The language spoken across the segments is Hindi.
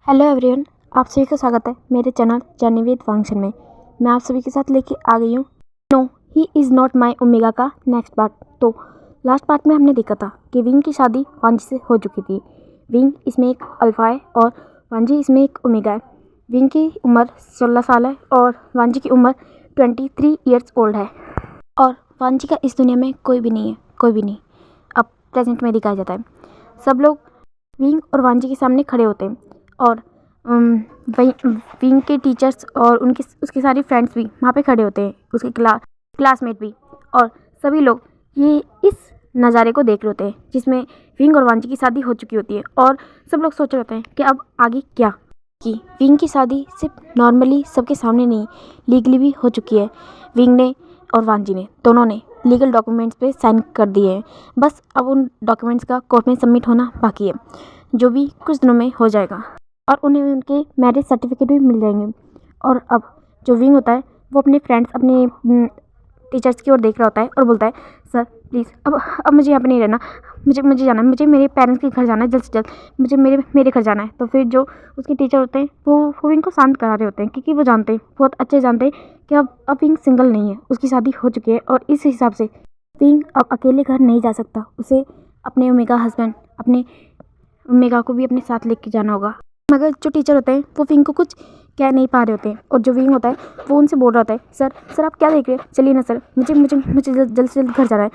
हेलो एवरीवन, आप सभी का स्वागत है मेरे चैनल जर्नी विद फंक्शन में। मैं आप सभी के साथ लेके आ गई हूँ no he is not my omega का नेक्स्ट पार्ट। तो लास्ट पार्ट में हमने देखा था कि विंग की शादी वांजी से हो चुकी थी। विंग इसमें एक अल्फ़ा है और वांजी इसमें एक ओमेगा है। विंग की उम्र 16 साल है और वांजी की उम्र 23 ईयर्स ओल्ड है। और वांजी का इस दुनिया में कोई भी नहीं है, कोई भी नहीं। अब प्रेजेंट में दिखाया जाता है। सब लोग विंग और वांजी के सामने खड़े होते हैं और विंग के टीचर्स और उसके सारी फ्रेंड्स भी वहाँ पे खड़े होते हैं, उसके क्लासमेट भी। और सभी लोग ये इस नज़ारे को देख रहे होते हैं जिसमें विंग और वांजी की शादी हो चुकी होती है। और सब लोग सोच रहे होते हैं कि अब आगे क्या, कि विंग की शादी सिर्फ नॉर्मली सबके सामने नहीं, लीगली भी हो चुकी है। विंग ने और वांजी ने दोनों ने लीगल डॉक्यूमेंट्स पे साइन कर दिए हैं। बस अब उन डॉक्यूमेंट्स का कोर्ट में सबमिट होना बाकी है, जो भी कुछ दिनों में हो जाएगा और उन्हें उनके मैरिज सर्टिफिकेट भी मिल जाएंगे। और अब जो विंग होता है वो अपने फ्रेंड्स, अपने टीचर्स की ओर देख रहा होता है और बोलता है, सर प्लीज़ अब मुझे यहाँ पे नहीं रहना, मुझे जाना है, मुझे मेरे पेरेंट्स के घर जाना है जल्द से जल्द, मुझे मेरे घर जाना है। तो फिर जो उसके टीचर होते हैं वो विंग को शांत करा रहे होते हैं, क्योंकि वो जानते हैं, बहुत अच्छे जानते हैं कि अब विंग सिंगल नहीं है, उसकी शादी हो चुकी है। और इस हिसाब से विंग अब अकेले घर नहीं जा सकता, उसे अपने ओमेगा हस्बैंड, अपने ओमेगा को भी अपने साथ लेके जाना होगा। मगर जो टीचर होते हैं वो विंग को कुछ कह नहीं पा रहे होते हैं और जो विंग होता है वो उनसे बोल रहा होता है, सर आप क्या देख रहे हैं, चलिए ना सर, मुझे जल्द से जल्द घर जाना है,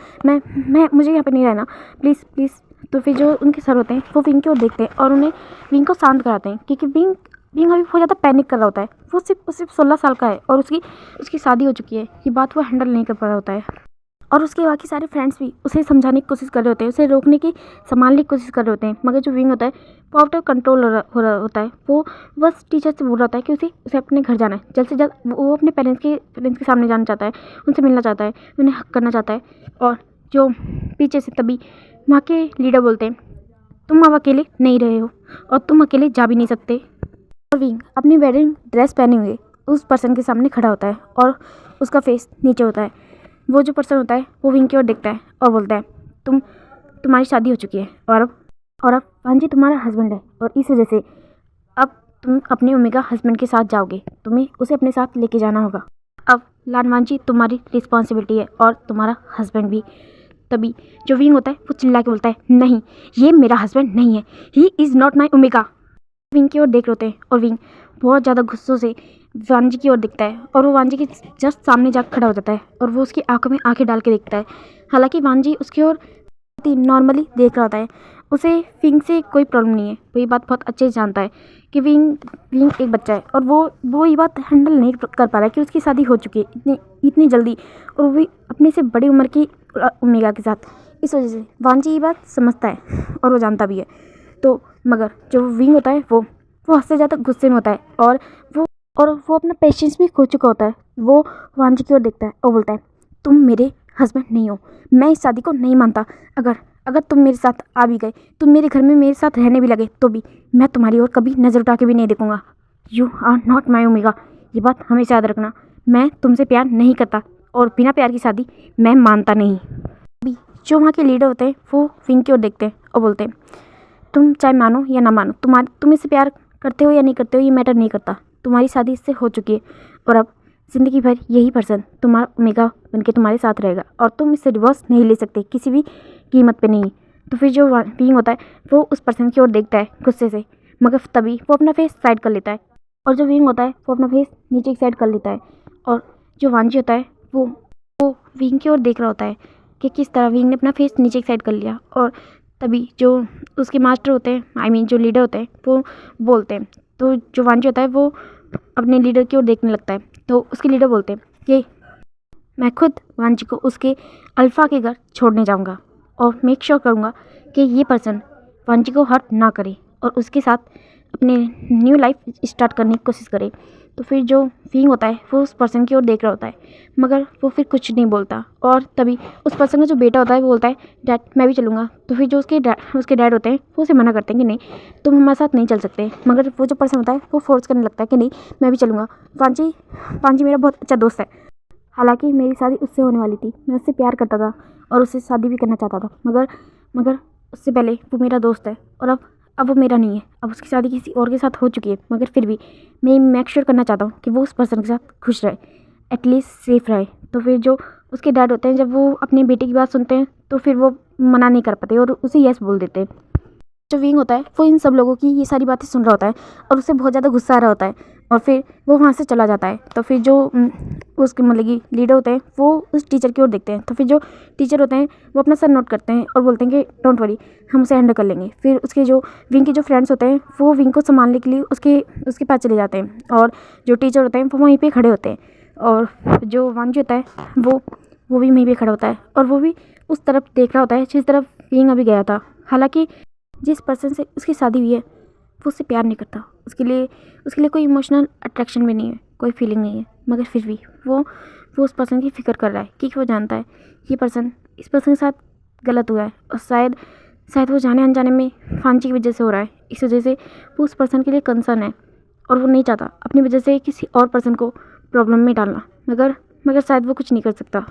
मैं मुझे यहाँ पे नहीं रहना, प्लीज़। तो फिर जो उनके सर होते हैं वो विंग की ओर देखते हैं और उन्हें विंग को शांत कराते हैं, क्योंकि विंग अभी बहुत ज़्यादा पैनिक कर रहा होता है। वो सिर्फ 16 साल का है और उसकी शादी हो चुकी है। ये बात वो हैंडल नहीं कर पा रहा होता है। और उसके बाकी सारे फ्रेंड्स भी उसे समझाने की कोशिश कर रहे होते हैं, उसे रोकने की, संभालने की कोशिश कर रहे होते हैं। मगर जो विंग होता है वो आउट ऑफ कंट्रोल हो रहा होता है। वो बस टीचर से बोल रहा होता है कि उसे अपने घर जाना है जल्द से जल्द। वो अपने पेरेंट्स के सामने जाना चाहता है, उनसे मिलना चाहता है, उन्हें हक करना चाहता है। और जो पीछे से तभी वहाँ के लीडर बोलते हैं, तुम अब अकेले नहीं रहे हो और तुम अकेले जा भी नहीं सकते। और विंग अपनी वेडिंग ड्रेस पहने हुए उस पर्सन के सामने खड़ा होता है और उसका फेस नीचे होता है। वो जो पर्सन होता है वो विंग की ओर देखता है और बोलता है, तुम्हारी शादी हो चुकी है और अब वांजी तुम्हारा हस्बैंड है और इस वजह से अब तुम अपने ओमेगा हस्बैंड के साथ जाओगे, तुम्हें उसे अपने साथ लेके जाना होगा। अब लान वांजी तुम्हारी रिस्पॉन्सिबिलिटी है और तुम्हारा हस्बैंड भी। तभी जो विंग होता है वो चिल्ला के बोलता है, नहीं, ये मेरा हस्बैंड नहीं है, ही is not my omega. Wing की ओर देख रहे होते हैं और विंग बहुत ज़्यादा गुस्सों से वांजी की ओर दिखता है और वो वांजी के जस्ट सामने जाकर खड़ा हो जाता है और वो उसकी आंखों में आंखें डाल के देखता है। हालांकि वांजी उसकी ओर नॉर्मली देख रहा होता है, उसे विंग से कोई प्रॉब्लम नहीं है। वो ये बात बहुत अच्छे से जानता है कि विंग एक बच्चा है और वो ये बात हैंडल नहीं कर पा रहा है कि उसकी शादी हो चुकी है इतनी जल्दी, और वो भी अपने से बड़ी उम्र की ओमेगा के साथ। इस वजह से वांजी ये बात समझता है और वो जानता भी है। तो मगर जो विंग होता है वो हद से ज़्यादा गुस्से में होता है और वो अपना पेशेंस भी खो चुका होता है। वो वांजी की ओर देखता है और बोलता है, तुम मेरे हस्बैंड नहीं हो, मैं इस शादी को नहीं मानता। अगर तुम मेरे साथ आ भी गए, तुम मेरे घर में मेरे साथ रहने भी लगे, तो भी मैं तुम्हारी ओर कभी नज़र उठा के भी नहीं देखूंगा। You are not my omega, ये बात हमेशा याद रखना। मैं तुमसे प्यार नहीं करता और बिना प्यार की शादी मैं मानता नहीं। अभी जो वहाँ के लीडर होते हैं वो विंग की ओर देखते हैं और बोलते हैं, तुम चाहे मानो या ना मानो, तुम इससे प्यार करते हो या नहीं करते हो ये मैटर नहीं करता, तुम्हारी शादी इससे हो चुकी है और अब ज़िंदगी भर यही पर्सन तुम्हारा ओमेगा बनके तुम्हारे साथ रहेगा और तुम इससे डिवोर्स नहीं ले सकते, किसी भी कीमत पे नहीं। तो फिर जो विंग होता है वो उस पर्सन की ओर देखता है गुस्से से, मगर तभी वो अपना फेस साइड कर लेता है और जो विंग होता है वो अपना फेस नीचे की साइड कर लेता है। और जो वांजी होता है वो विंग की ओर देख रहा होता है कि किस तरह विंग ने अपना फेस नीचे की साइड कर लिया। और तभी जो उसके मास्टर होते हैं, जो लीडर होते हैं वो बोलते हैं। तो जो वांजी होता है वो अपने लीडर की ओर देखने लगता है। तो उसके लीडर बोलते हैं कि मैं खुद वांजी को उसके अल्फ़ा के घर छोड़ने जाऊंगा और मेक श्योर करूंगा कि ये पर्सन वांजी को हर्ट ना करे और उसके साथ अपने न्यू लाइफ स्टार्ट करने की कोशिश करे। तो फिर जो विंग होता है वो उस पर्सन की ओर देख रहा होता है, मगर वो फिर कुछ नहीं बोलता। और तभी उस पर्सन का जो बेटा होता है वो बोलता है, डैड मैं भी चलूँगा। तो फिर जो उसके डैड होते हैं वो उसे मना करते हैं कि नहीं, तुम हमारे साथ नहीं चल सकते। मगर वो जो पर्सन होता है वो फोर्स करने लगता है कि नहीं, मैं भी चलूँगा। वांजी मेरा बहुत अच्छा दोस्त है, हालांकि मेरी शादी उससे होने वाली थी, मैं उससे प्यार करता था और उससे शादी भी करना चाहता था, मगर उससे पहले वो मेरा दोस्त है और अब अब वो मेरा नहीं है, अब उसकी शादी किसी और के साथ हो चुकी है, मगर फिर भी मैं मेक श्योर करना चाहता हूँ कि वो उस पर्सन के साथ खुश रहे, एटलीस्ट सेफ रहे। तो फिर जो उसके डैड होते हैं, जब वो अपनी बेटी की बात सुनते हैं तो फिर वो मना नहीं कर पाते और उसे यस बोल देते हैं। जो विंग होता है वो इन सब लोगों की ये सारी बातें सुन रहा होता है और उसे बहुत ज़्यादा गुस्सा आ रहा होता है और फिर वो वहाँ से चला जाता है। तो फिर जो उसके मतलब कि लीडर होते हैं वो उस टीचर की ओर देखते हैं। तो फिर जो टीचर होते हैं वो अपना सर नोट करते हैं और बोलते हैं कि डोंट वरी, हम उसे हैंडल कर लेंगे। फिर उसके जो विंग के जो फ्रेंड्स होते हैं वो विंग को संभालने के लिए उसके पास चले जाते हैं और जो टीचर होते हैं वो वहीं पर खड़े होते हैं और जो वांजी होता है वो भी वहीं पर खड़ा होता है और वो भी उस तरफ देख रहा होता है जिस तरफ विंग अभी गया था। हालांकि जिस पर्सन से उसकी शादी हुई है वो उससे प्यार नहीं करता, उसके लिए कोई इमोशनल अट्रैक्शन भी नहीं है, कोई फीलिंग नहीं है, मगर फिर भी वो उस पर्सन की फ़िक्र कर रहा है क्योंकि वो जानता है ये पर्सन इस पर्सन के साथ गलत हुआ है और शायद वो जाने अनजाने में फांची की वजह से हो रहा है। इस वजह से वो उस पर्सन के लिए कंसर्न है और वो नहीं चाहता अपनी वजह से किसी और पर्सन को प्रॉब्लम में डालना, मगर शायद वो कुछ नहीं कर सकता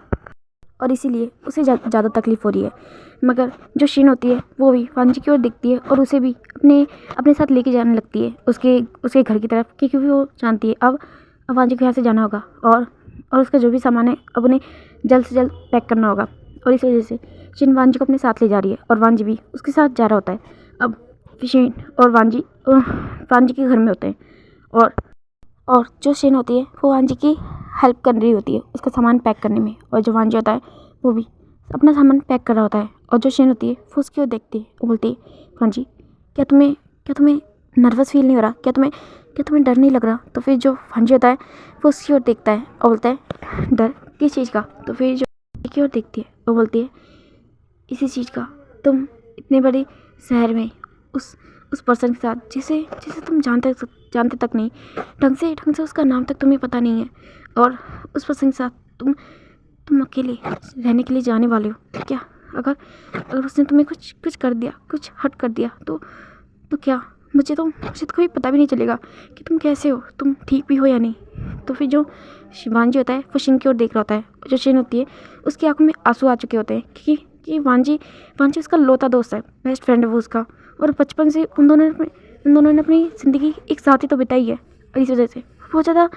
और इसीलिए उसे ज़्यादा तकलीफ़ हो रही है। मगर जो शीन होती है वो भी वांजी की ओर देखती है और उसे भी अपने साथ लेके जाने लगती है उसके घर की तरफ, क्योंकि वो जानती है अब वांजी को यहाँ से जाना होगा और उसका जो भी सामान है अब उन्हें जल्द से जल्द पैक करना होगा। और इस वजह से शीन वांजी को अपने साथ ले जा रही है और वांजी भी उसके साथ जा रहा होता है। अब शीन और वांजी के घर में होते हैं और जो शीन होती है वो वांजी की हेल्प कर रही होती है उसका सामान पैक करने में और जो वांजी होता है वो भी अपना सामान पैक कर रहा होता है। और जो शीन होती है वो उसकी ओर देखती है और बोलती है, वांजी क्या तुम्हें नर्वस फील नहीं हो रहा, क्या तुम्हें डर नहीं लग रहा? तो फिर जो वांजी होता है वो उसकी ओर देखता है और बोलता है, डर किस चीज़ का? तो फिर जो की ओर देखती है वो बोलती है, इसी चीज़ का, तुम इतने बड़े शहर में उस पर्सन के साथ जिसे तुम जानते तक नहीं, ढंग से उसका नाम तक तुम्हें पता नहीं है और उस पर्सन के साथ तुम अकेले रहने के लिए जाने वाले हो। तो क्या अगर उसने तुम्हें कुछ कर दिया, कुछ हर्ट कर दिया तो क्या? मुझे तो कभी पता भी नहीं चलेगा कि तुम कैसे हो, तुम ठीक भी हो या नहीं। तो फिर जो वांजी होता है वो शीन की ओर देख रहा होता है। जो शीन होती है उसकी आंखों में आंसू आ चुके होते हैं क्योंकि वांजी उसका लौता दोस्त है, बेस्ट फ्रेंड है वो उसका, और बचपन से उन दोनों ने अपनी ज़िंदगी एक साथ ही तो बिताई है। और इस वजह से बहुत ज़्यादा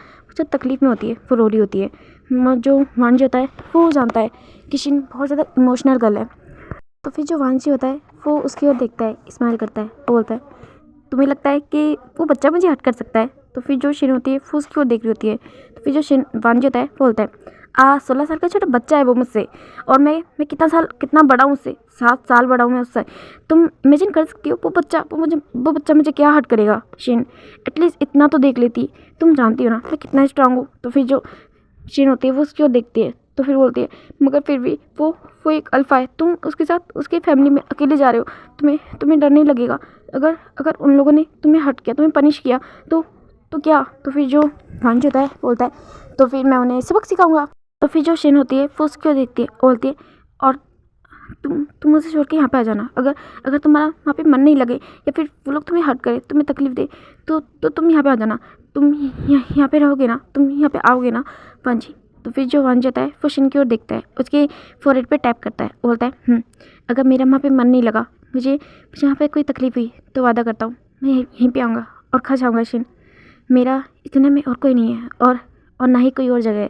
तकलीफ़ में होती है, वो रो रही होती है। जो वांजी होता है वो जानता है कि शीन बहुत ज़्यादा इमोशनल गर्ल है। तो फिर जो वांजी होता है वो उसकी ओर देखता है, स्माइल करता है, वो बोलता है, तुम्हें लगता है कि वो बच्चा मुझे हर्ट कर सकता है? तो फिर जो शीन होती है वो उसकी ओर देख रही होती है। तो फिर जो वांजी होता है वो बोलता है, 16 साल का छोटा बच्चा है वो मुझसे, और मैं कितना बड़ा हूँ उससे, 7 साल बड़ा हूँ मैं उससे। तुम इमेजिन कर सकती हो वो बच्चा मुझे क्या हर्ट करेगा? शीन एटलीस्ट इतना तो देख लेती, तुम जानती हो ना मैं कितना स्ट्रांग हूँ। तो फिर जो शीन होती है वो उसकी ओर देखती है तो फिर बोलती है, मगर फिर भी वो एक अल्फा है, तुम उसके साथ उसके फैमिली में अकेले जा रहे हो, तुम्हें डर नहीं लगेगा? अगर उन लोगों ने तुम्हें हर्ट किया, तुम्हें पनिश किया तो क्या? तो फिर जो वांजी होता है बोलता है, तो फिर मैं उन्हें सबक सिखाऊंगा। तो फिर जो शीन होती है वो उसकी ओर देखती है और बोलती है, और तुम मुझे छोड़ के यहाँ पे आ जाना। अगर तुम्हारा वहाँ पे मन नहीं लगे या फिर वो लोग तुम्हें हर्ट करे, तुम्हें तकलीफ दे तो तुम यहाँ पे आ जाना। तुम यहाँ पे रहोगे ना, तुम यहाँ पे आओगे ना वांजी? तो फिर जो वांजी होता है वो शीन की ओर देखता है, उसके फोरहेड पे टैप करता है, बोलता है, अगर मेरा वहाँ पे मन नहीं लगा, मुझे यहाँ पे कोई तकलीफ हुई तो वादा करता हूँ मैं यहीं पे आऊँगा और खा जाऊँगा शीन। मेरा इस दुनिया में और कोई नहीं है और ना ही कोई और जगह है।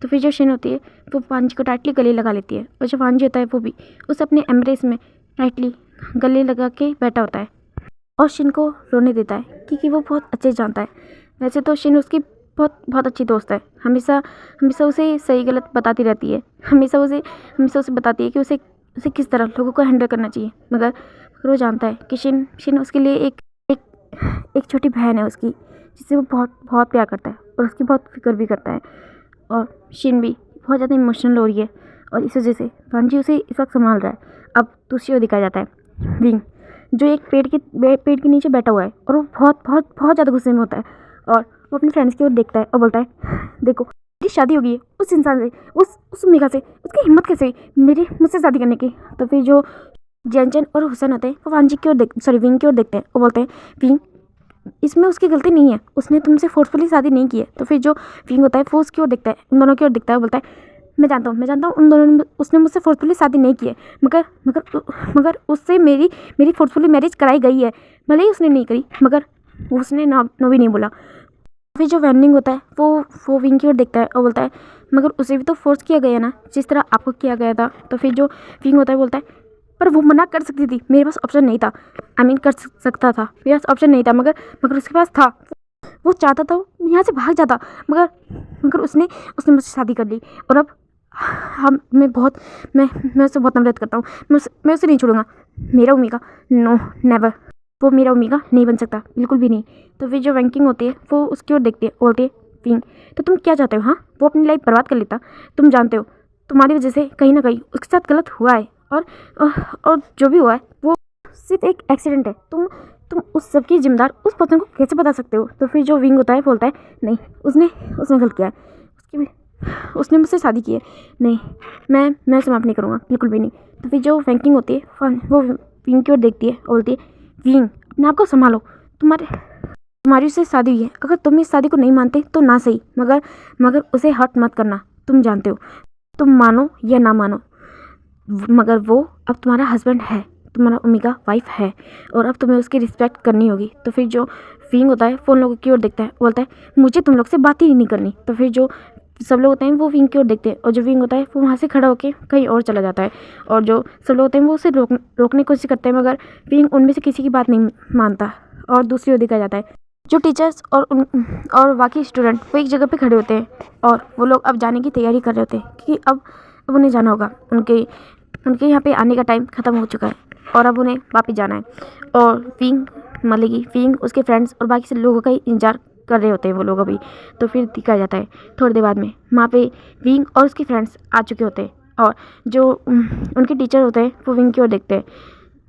तो फिर जो शीन होती है वो वांजी को टाइटली गले लगा लेती है और जो वांजी होता है वो भी उस अपने एम्ब्रेस में टाइटली गले लगा के बैठा होता है और शीन को रोने देता है क्योंकि वो बहुत अच्छे से जानता है। वैसे तो शीन उसकी बहुत अच्छी दोस्त है, हमेशा उसे सही गलत बताती रहती है, हमेशा उसे बताती है कि उसे किस तरह लोगों को हैंडल करना चाहिए। मगर वो जानता है कि शीन उसके लिए एक छोटी बहन है उसकी, जिससे वो बहुत प्यार करता है और उसकी बहुत फिक्र भी करता है। और शीन भी बहुत ज़्यादा इमोशनल हो रही है और इस वजह से वांजी उसे इस वक्त संभाल रहा है। अब दूसरी ओर दिखाया जाता है विंग, जो एक पेड़ के नीचे बैठा हुआ है और वो बहुत ज़्यादा गुस्से में होता है और वो अपने फ्रेंड्स की ओर देखता है और बोलता है, देखो मेरी शादी हो गई है उस इंसान से, उस मेघा से, उसकी हिम्मत कैसे हुई मुझसे शादी करने की? तो फिर जो जैनचन और हुसैन होते हैं वो वांजी की ओर विंग की ओर देखते हैं और बोलते हैं, विंग इसमें उसकी गलती नहीं है, उसने तुमसे फोर्सफुली शादी नहीं की है। तो फिर जो विंग होता है वो उसकी ओर देखता है, उन दोनों की ओर देखता है, बोलता है, मैं जानता हूँ उन दोनों ने उसने मुझसे फोर्सफुली शादी नहीं की है, मगर उससे मेरी फोर्सफुली मैरिज कराई गई है। भले ही उसने नहीं करी, मगर उसने नो भी नहीं बोला। फिर जो वेंडिंग होता है वो विंग की ओर देखता है और बोलता है मगर उसे भी तो फोर्स किया गया ना, जिस तरह आपको किया गया था। तो फिर जो विंग होता है बोलता है पर वो मना कर सकती थी, मेरे पास ऑप्शन नहीं था। कर सकता था, मेरे पास ऑप्शन नहीं था, मगर उसके पास था। वो चाहता था यहाँ से भाग जाता, मगर उसने मुझसे शादी कर ली। और अब मैं उससे बहुत नफरत करता हूँ। मैं उसे नहीं छोड़ूंगा। मेरा ओमेगा, नो नेवर, वो मेरा ओमेगा नहीं बन सकता, बिल्कुल भी नहीं। तो फिर जो वैंकिंग होती है वो उसकी ओर देखती है, बोलती है विंग तो तुम क्या चाहते हो? हाँ, वो अपनी लाइफ बर्बाद कर लेता। तुम जानते हो तुम्हारी वजह से कहीं ना कहीं उसके साथ गलत हुआ है, और जो भी हुआ है वो सिर्फ एक एक्सीडेंट है। तुम उस सब की जिम्मेदार उस पर्सन को कैसे बता सकते हो? तो फिर जो विंग होता है बोलता है नहीं, उसने गलत किया है, उसने मुझसे शादी की है। नहीं, मैं उसे माफ़ नहीं करूँगा, बिल्कुल भी नहीं। तो फिर जो वैंकिंग होती है वो विंग की ओर देखती है और बोलती है विंग अपने आप को संभालो, तुम्हारी उससे शादी हुई है। अगर तुम इस शादी को नहीं मानते तो ना सही, मगर उसे हर्ट मत करना। तुम जानते हो, तुम मानो या ना मानो, मगर वो अब तुम्हारा हस्बैंड है, तुम्हारा ओमेगा वाइफ है, और अब तुम्हें उसकी रिस्पेक्ट करनी होगी। तो फिर जो विंग होता है वो उन लोगों की ओर देखता है, बोलता है मुझे तुम लोग से बात ही नहीं करनी। तो फिर जो सब लोग होते हैं वो विंग की ओर देखते हैं, और जो विंग होता है वो वहाँ से खड़ा होकर कहीं और चला जाता है। और जो सब लोग होते हैं वो उसे रोकने की कोशिश करते हैं, मगर विंग उनमें से किसी की बात नहीं मानता और दूसरी ओर देखा जाता है। जो टीचर्स और बाकी स्टूडेंट वो एक जगह पे खड़े होते हैं, और वो लोग अब जाने की तैयारी कर रहे होते हैं कि अब उन्हें जाना होगा। उनके यहाँ पे आने का टाइम ख़त्म हो चुका है और अब उन्हें वापस जाना है। और विंग उसके फ्रेंड्स और बाकी से लोगों का इंतजार कर रहे होते हैं वो लोग अभी। तो फिर दिखाया जाता है थोड़ी देर बाद में वहाँ पे विंग और उसके फ्रेंड्स आ चुके होते हैं, और जो उनके टीचर होते हैं वो विंग की ओर देखते हैं।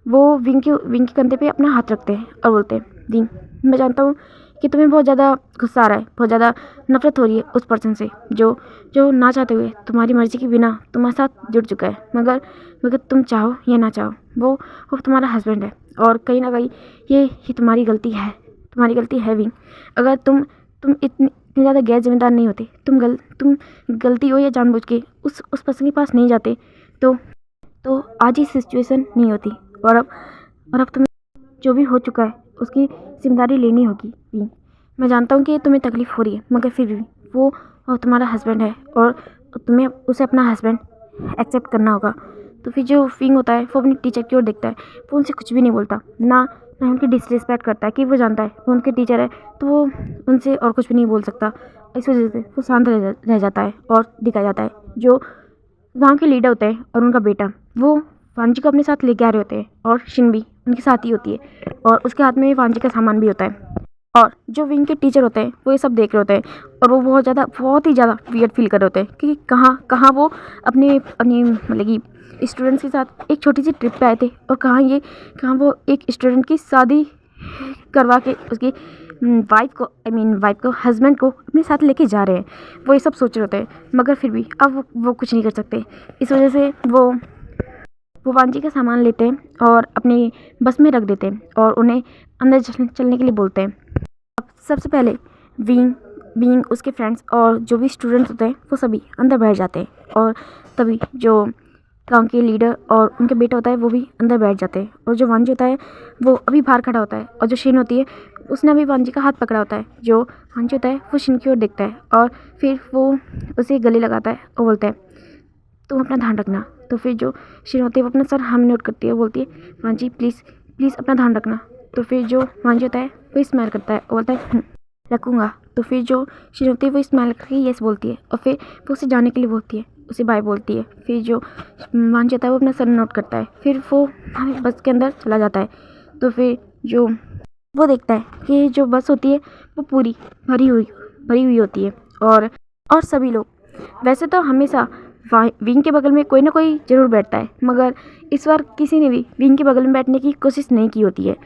वो विंग के कंधे पे अपना हाथ रखते हैं और बोलते हैं विंग मैं जानता हूँ कि तुम्हें बहुत ज़्यादा गुस्सा आ रहा है, बहुत ज़्यादा नफरत हो रही है उस पर्सन से जो ना चाहते हुए तुम्हारी मर्ज़ी के बिना तुम्हारे साथ जुड़ चुका है। मगर तुम चाहो या ना चाहो वो तुम्हारा हस्बैंड है, और कहीं ना कहीं ये तुम्हारी गलती है विंग। अगर तुम इतनी ज़्यादा गैर जिम्मेदार नहीं होते, तुम गलती हो या जानबूझ के उस पर्सन के पास नहीं जाते तो आज ही सिचुएशन नहीं होती। और अब तुम्हें जो भी हो चुका है उसकी जिम्मेदारी लेनी होगी विंग। मैं जानता हूँ कि तुम्हें तकलीफ़ हो रही है, मगर फिर भी वो तुम्हारा हस्बैंड है और तुम्हें उसे अपना हस्बैंड एक्सेप्ट करना होगा। तो फिर जो विंग होता है वो अपनी टीचर की ओर देखता है, वो उनसे कुछ भी नहीं बोलता, ना उनकी डिसरिस्पेक्ट करता है कि वो जानता है वो उनके टीचर है, तो वो उनसे और कुछ भी नहीं बोल सकता। इस वजह से वो शांत रह जाता है। और दिखाया जाता है जो गांव के लीडर होते हैं और उनका बेटा वो वांजी को अपने साथ लेके आ रहे होते हैं, और शिनबी उनके साथ ही होती है, और उसके हाथ में वांजी का सामान भी होता है। और जो विंग के टीचर होते हैं वो ये सब देख रहे होते हैं, और वो बहुत ही ज़्यादा वियर्ड फील कर रहे होते हैं कि कहाँ वो अपने मतलब कि स्टूडेंट्स के साथ एक छोटी सी ट्रिप पे आए थे, और कहाँ वो एक स्टूडेंट की शादी करवा के उसकी वाइफ को हस्बैंड को अपने साथ लेके जा रहे हैं। वो ये सब सोच रहे होते हैं, मगर फिर भी अब वो कुछ नहीं कर सकते। इस वजह से वो वांजी का सामान लेते हैं और अपनी बस में रख देते हैं, और उन्हें अंदर चलने के लिए बोलते हैं। अब सबसे पहले विंग उसके फ्रेंड्स और जो भी स्टूडेंट्स होते हैं वो सभी अंदर बैठ जाते हैं, और तभी जो गांव के लीडर और उनके बेटा होता है वो भी अंदर बैठ जाते हैं। और जो वांजी होता है वो अभी बाहर खड़ा होता है, और जो शिन होती है उसने अभी वांजी का हाथ पकड़ा होता है। जो वांजी होता है वो शिन की ओर देखता है, और फिर वो उसे गले लगाता है और बोलता है तुम अपना ध्यान रखना। तो फिर जो शिन होती है वो अपना सर हम नोट करती है, बोलती है वांजी प्लीज़ अपना ध्यान रखना। तो फिर जो वांजी होता है वो स्माइल करता है और बोलता है रखूँगा। तो फिर जो शिन होती है वो स्माइल करके यस बोलती है, और फिर वो उसे जाने के लिए बोलती है, उसे बाय बोलती है। फिर जो वांजी होता है वो अपना सर नोट करता है, फिर वो हमें बस के अंदर चला जाता है। तो फिर जो वो देखता है कि जो बस होती है वो पूरी भरी हुई होती है, और सभी लोग वैसे तो हमेशा विंग के बगल में कोई ना कोई ज़रूर बैठता है, मगर इस बार किसी ने भी विंग के बगल में बैठने की कोशिश नहीं की होती है।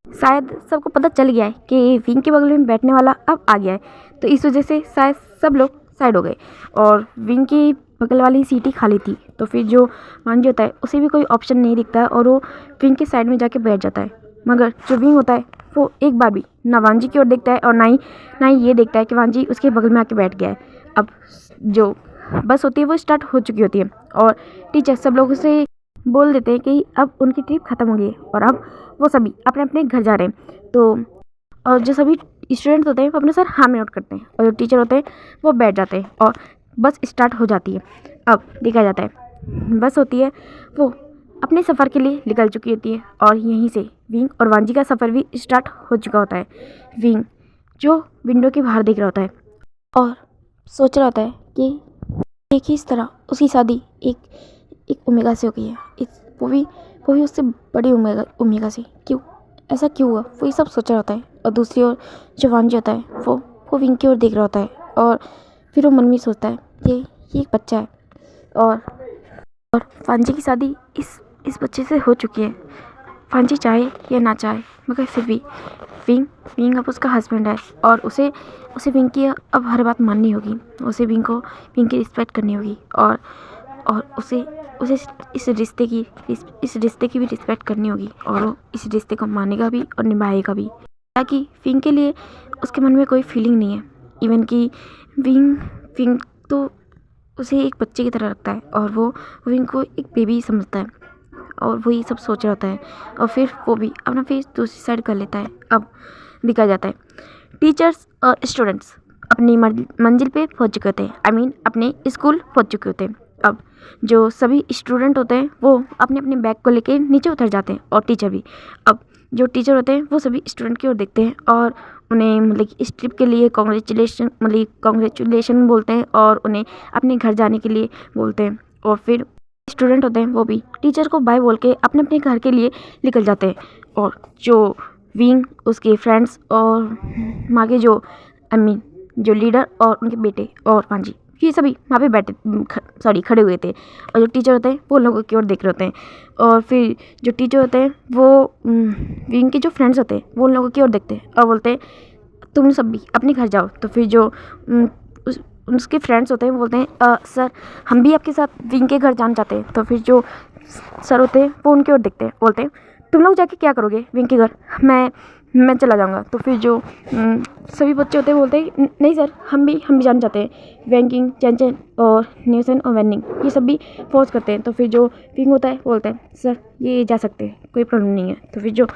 शायद सबको पता चल गया है कि विंग के बगल में बैठने वाला अब आ गया है, तो इस वजह से शायद सब लोग साइड हो गए और विंग की बगल वाली सीट ही खाली थी। तो फिर जो वांजी होता है उसे भी कोई ऑप्शन नहीं दिखता है, और वो विंग के साइड में जाके बैठ जाता है। मगर जो विंग होता है वो एक बार भी ना वांजी की ओर देखता है, और ना ही ये देखता है कि वांजी उसके बगल में आके बैठ गया है। अब जो बस होती है वो स्टार्ट हो चुकी होती है और टीचर सब लोगों से बोल देते हैं कि अब उनकी ट्रिप ख़त्म हो गई है और अब वो सभी अपने अपने घर जा रहे हैं। तो और जो सभी स्टूडेंट्स होते हैं वो अपने सर हाँ में नोट करते हैं और जो टीचर होते हैं वो बैठ जाते हैं और बस स्टार्ट हो जाती है। अब देखा जाता है बस होती है वो अपने सफ़र के लिए निकल चुकी होती है और यहीं से विंग और वांजी का सफ़र भी स्टार्ट हो चुका होता है। विंग जो विंडो के बाहर देख रहा होता है और सोच रहा होता है कि एक ही इस तरह उसकी शादी एक ओमेगा से हो गई है, वो भी उससे बड़ी ओमेगा से। क्यों ऐसा क्यों हुआ, वो ये सब सोच रहा होता है। और दूसरी ओर जो वांजी होता है वो विंग की ओर देख रहा होता है और फिर वो मन में सोचता है कि ये एक बच्चा है और वांजी की शादी इस बच्चे से हो चुकी है। वांजी चाहे या ना चाहे मगर फिर भी विंग अब उसका हस्बैंड है और उसे विंग की अब हर बात माननी होगी। उसे विंग की रिस्पेक्ट करनी होगी और उसे इस रिश्ते की भी रिस्पेक्ट करनी होगी और वो इस रिश्ते को मानेगा भी और निभाएगा भी। ताकि विंग के लिए उसके मन में कोई फीलिंग नहीं है, इवन कि विंग तो उसे एक बच्चे की तरह रखता है और वो विंग को एक बेबी समझता है और वो ये सब सोच रहा होता है और फिर वो भी अपना फेस दूसरी साइड कर लेता है। अब दिखाया जाता है टीचर्स और स्टूडेंट्स अपनी मंजिल पे पहुंच चुके होते हैं, अपने स्कूल पहुंच चुके होते हैं। अब जो सभी स्टूडेंट होते हैं वो अपने अपने बैग को लेके नीचे उतर जाते हैं और टीचर भी। अब जो टीचर होते हैं वो सभी स्टूडेंट की ओर देखते हैं और उन्हें इस ट्रिप के लिए कॉन्ग्रेचुलेशन बोलते हैं और उन्हें अपने घर जाने के लिए बोलते हैं। और फिर स्टूडेंट होते हैं वो भी टीचर को बाय बोल के अपने अपने घर के लिए निकल जाते हैं और जो विंग, उसके फ्रेंड्स और माँ के जो लीडर और उनके बेटे और वांजी, ये सभी वहाँ पे खड़े हुए थे और जो टीचर होते हैं वो लोगों की ओर देख रहे होते हैं। और फिर जो टीचर होते हैं वो विंग के जो फ्रेंड्स होते हैं वो उन लोगों की ओर देखते हैं और बोलते हैं तुम सब भी अपने घर जाओ। तो फिर जो उसके फ्रेंड्स होते हैं वो बोलते हैं सर हम भी आपके साथ विंग के घर जाना चाहते हैं। तो फिर जो सर होते हैं वो उनकी ओर देखते हैं, बोलते हैं तुम लोग जाके क्या करोगे विंग के घर, मैं चला जाऊंगा। तो फिर जो सभी बच्चे होते हैं बोलते हैं नहीं सर हम भी जाना चाहते हैं। वैंकिंग, चैन और न्यूसन और वैनिंग ये सब भी फोर्स करते हैं। तो फिर जो विंग होता है बोलता है सर ये जा सकते हैं, कोई प्रॉब्लम नहीं है। तो फिर जो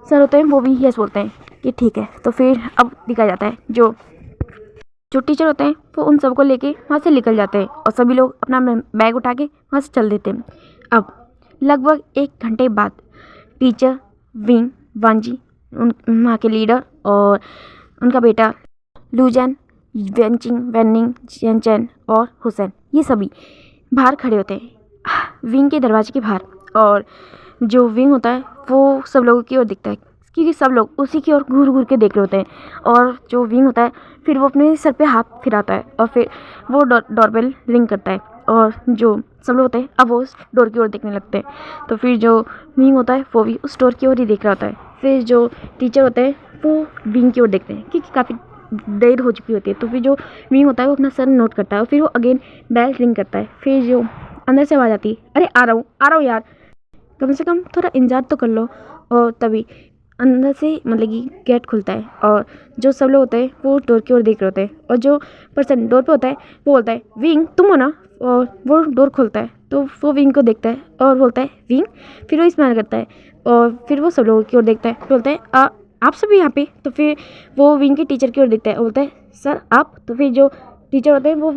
सर होते हैं वो भी यस बोलते हैं कि ठीक है। तो फिर अब दिखाया जाता है जो टीचर होते हैं वो उन सबको लेके वहाँ से निकल जाते हैं और सभी लोग अपना बैग उठा के वहाँ से चल देते हैं। अब लगभग 1 घंटे बाद टीचर, विंग, वांजी, वहाँ के लीडर और उनका बेटा लूजन, वैनिंग, चैन और हुसैन ये सभी बाहर खड़े होते हैं विंग के दरवाजे के बाहर। और जो विंग होता है वो सब लोगों की ओर दिखता है क्योंकि सब लोग उसी की ओर घूर के देख रहे होते हैं। और जो विंग होता है फिर वो अपने सर पे हाथ फिराता है और फिर वो डोरबेल रिंग करता है और जो सब लोग होते हैं अब वो उस डोर की ओर देखने लगते हैं। तो फिर जो विंग होता है वो भी उस डोर की ओर ही देख रहा होता है। फिर जो टीचर होते हैं वो विंग की ओर देखते हैं क्योंकि काफ़ी देर हो चुकी होती है। तो फिर जो विंग होता है वो अपना सर नोट करता है और फिर वो अगेन बेल रिंग करता है। फिर जो अंदर से आवाज़ आती है अरे आ रहा हूँ यार, कम से कम थोड़ा इंतजार तो कर लो। और तभी अंदर से कि गेट खुलता है और जो सब लोग होते हैं वो डोर की ओर देख रहे होते हैं और जो पर्सन डोर पे होता है वो बोलता है विंग तुम हो ना, और वो डोर खोलता है। तो वो विंग को देखता है और बोलता है विंग, फिर वो स्माइल करता है और फिर वो सब लोगों की ओर देखता है, बोलता है आप सभी यहाँ पे। तो फिर वो विंग के टीचर की ओर देखता है और बोलता है सर आप। तो फिर जो टीचर होते हैं वो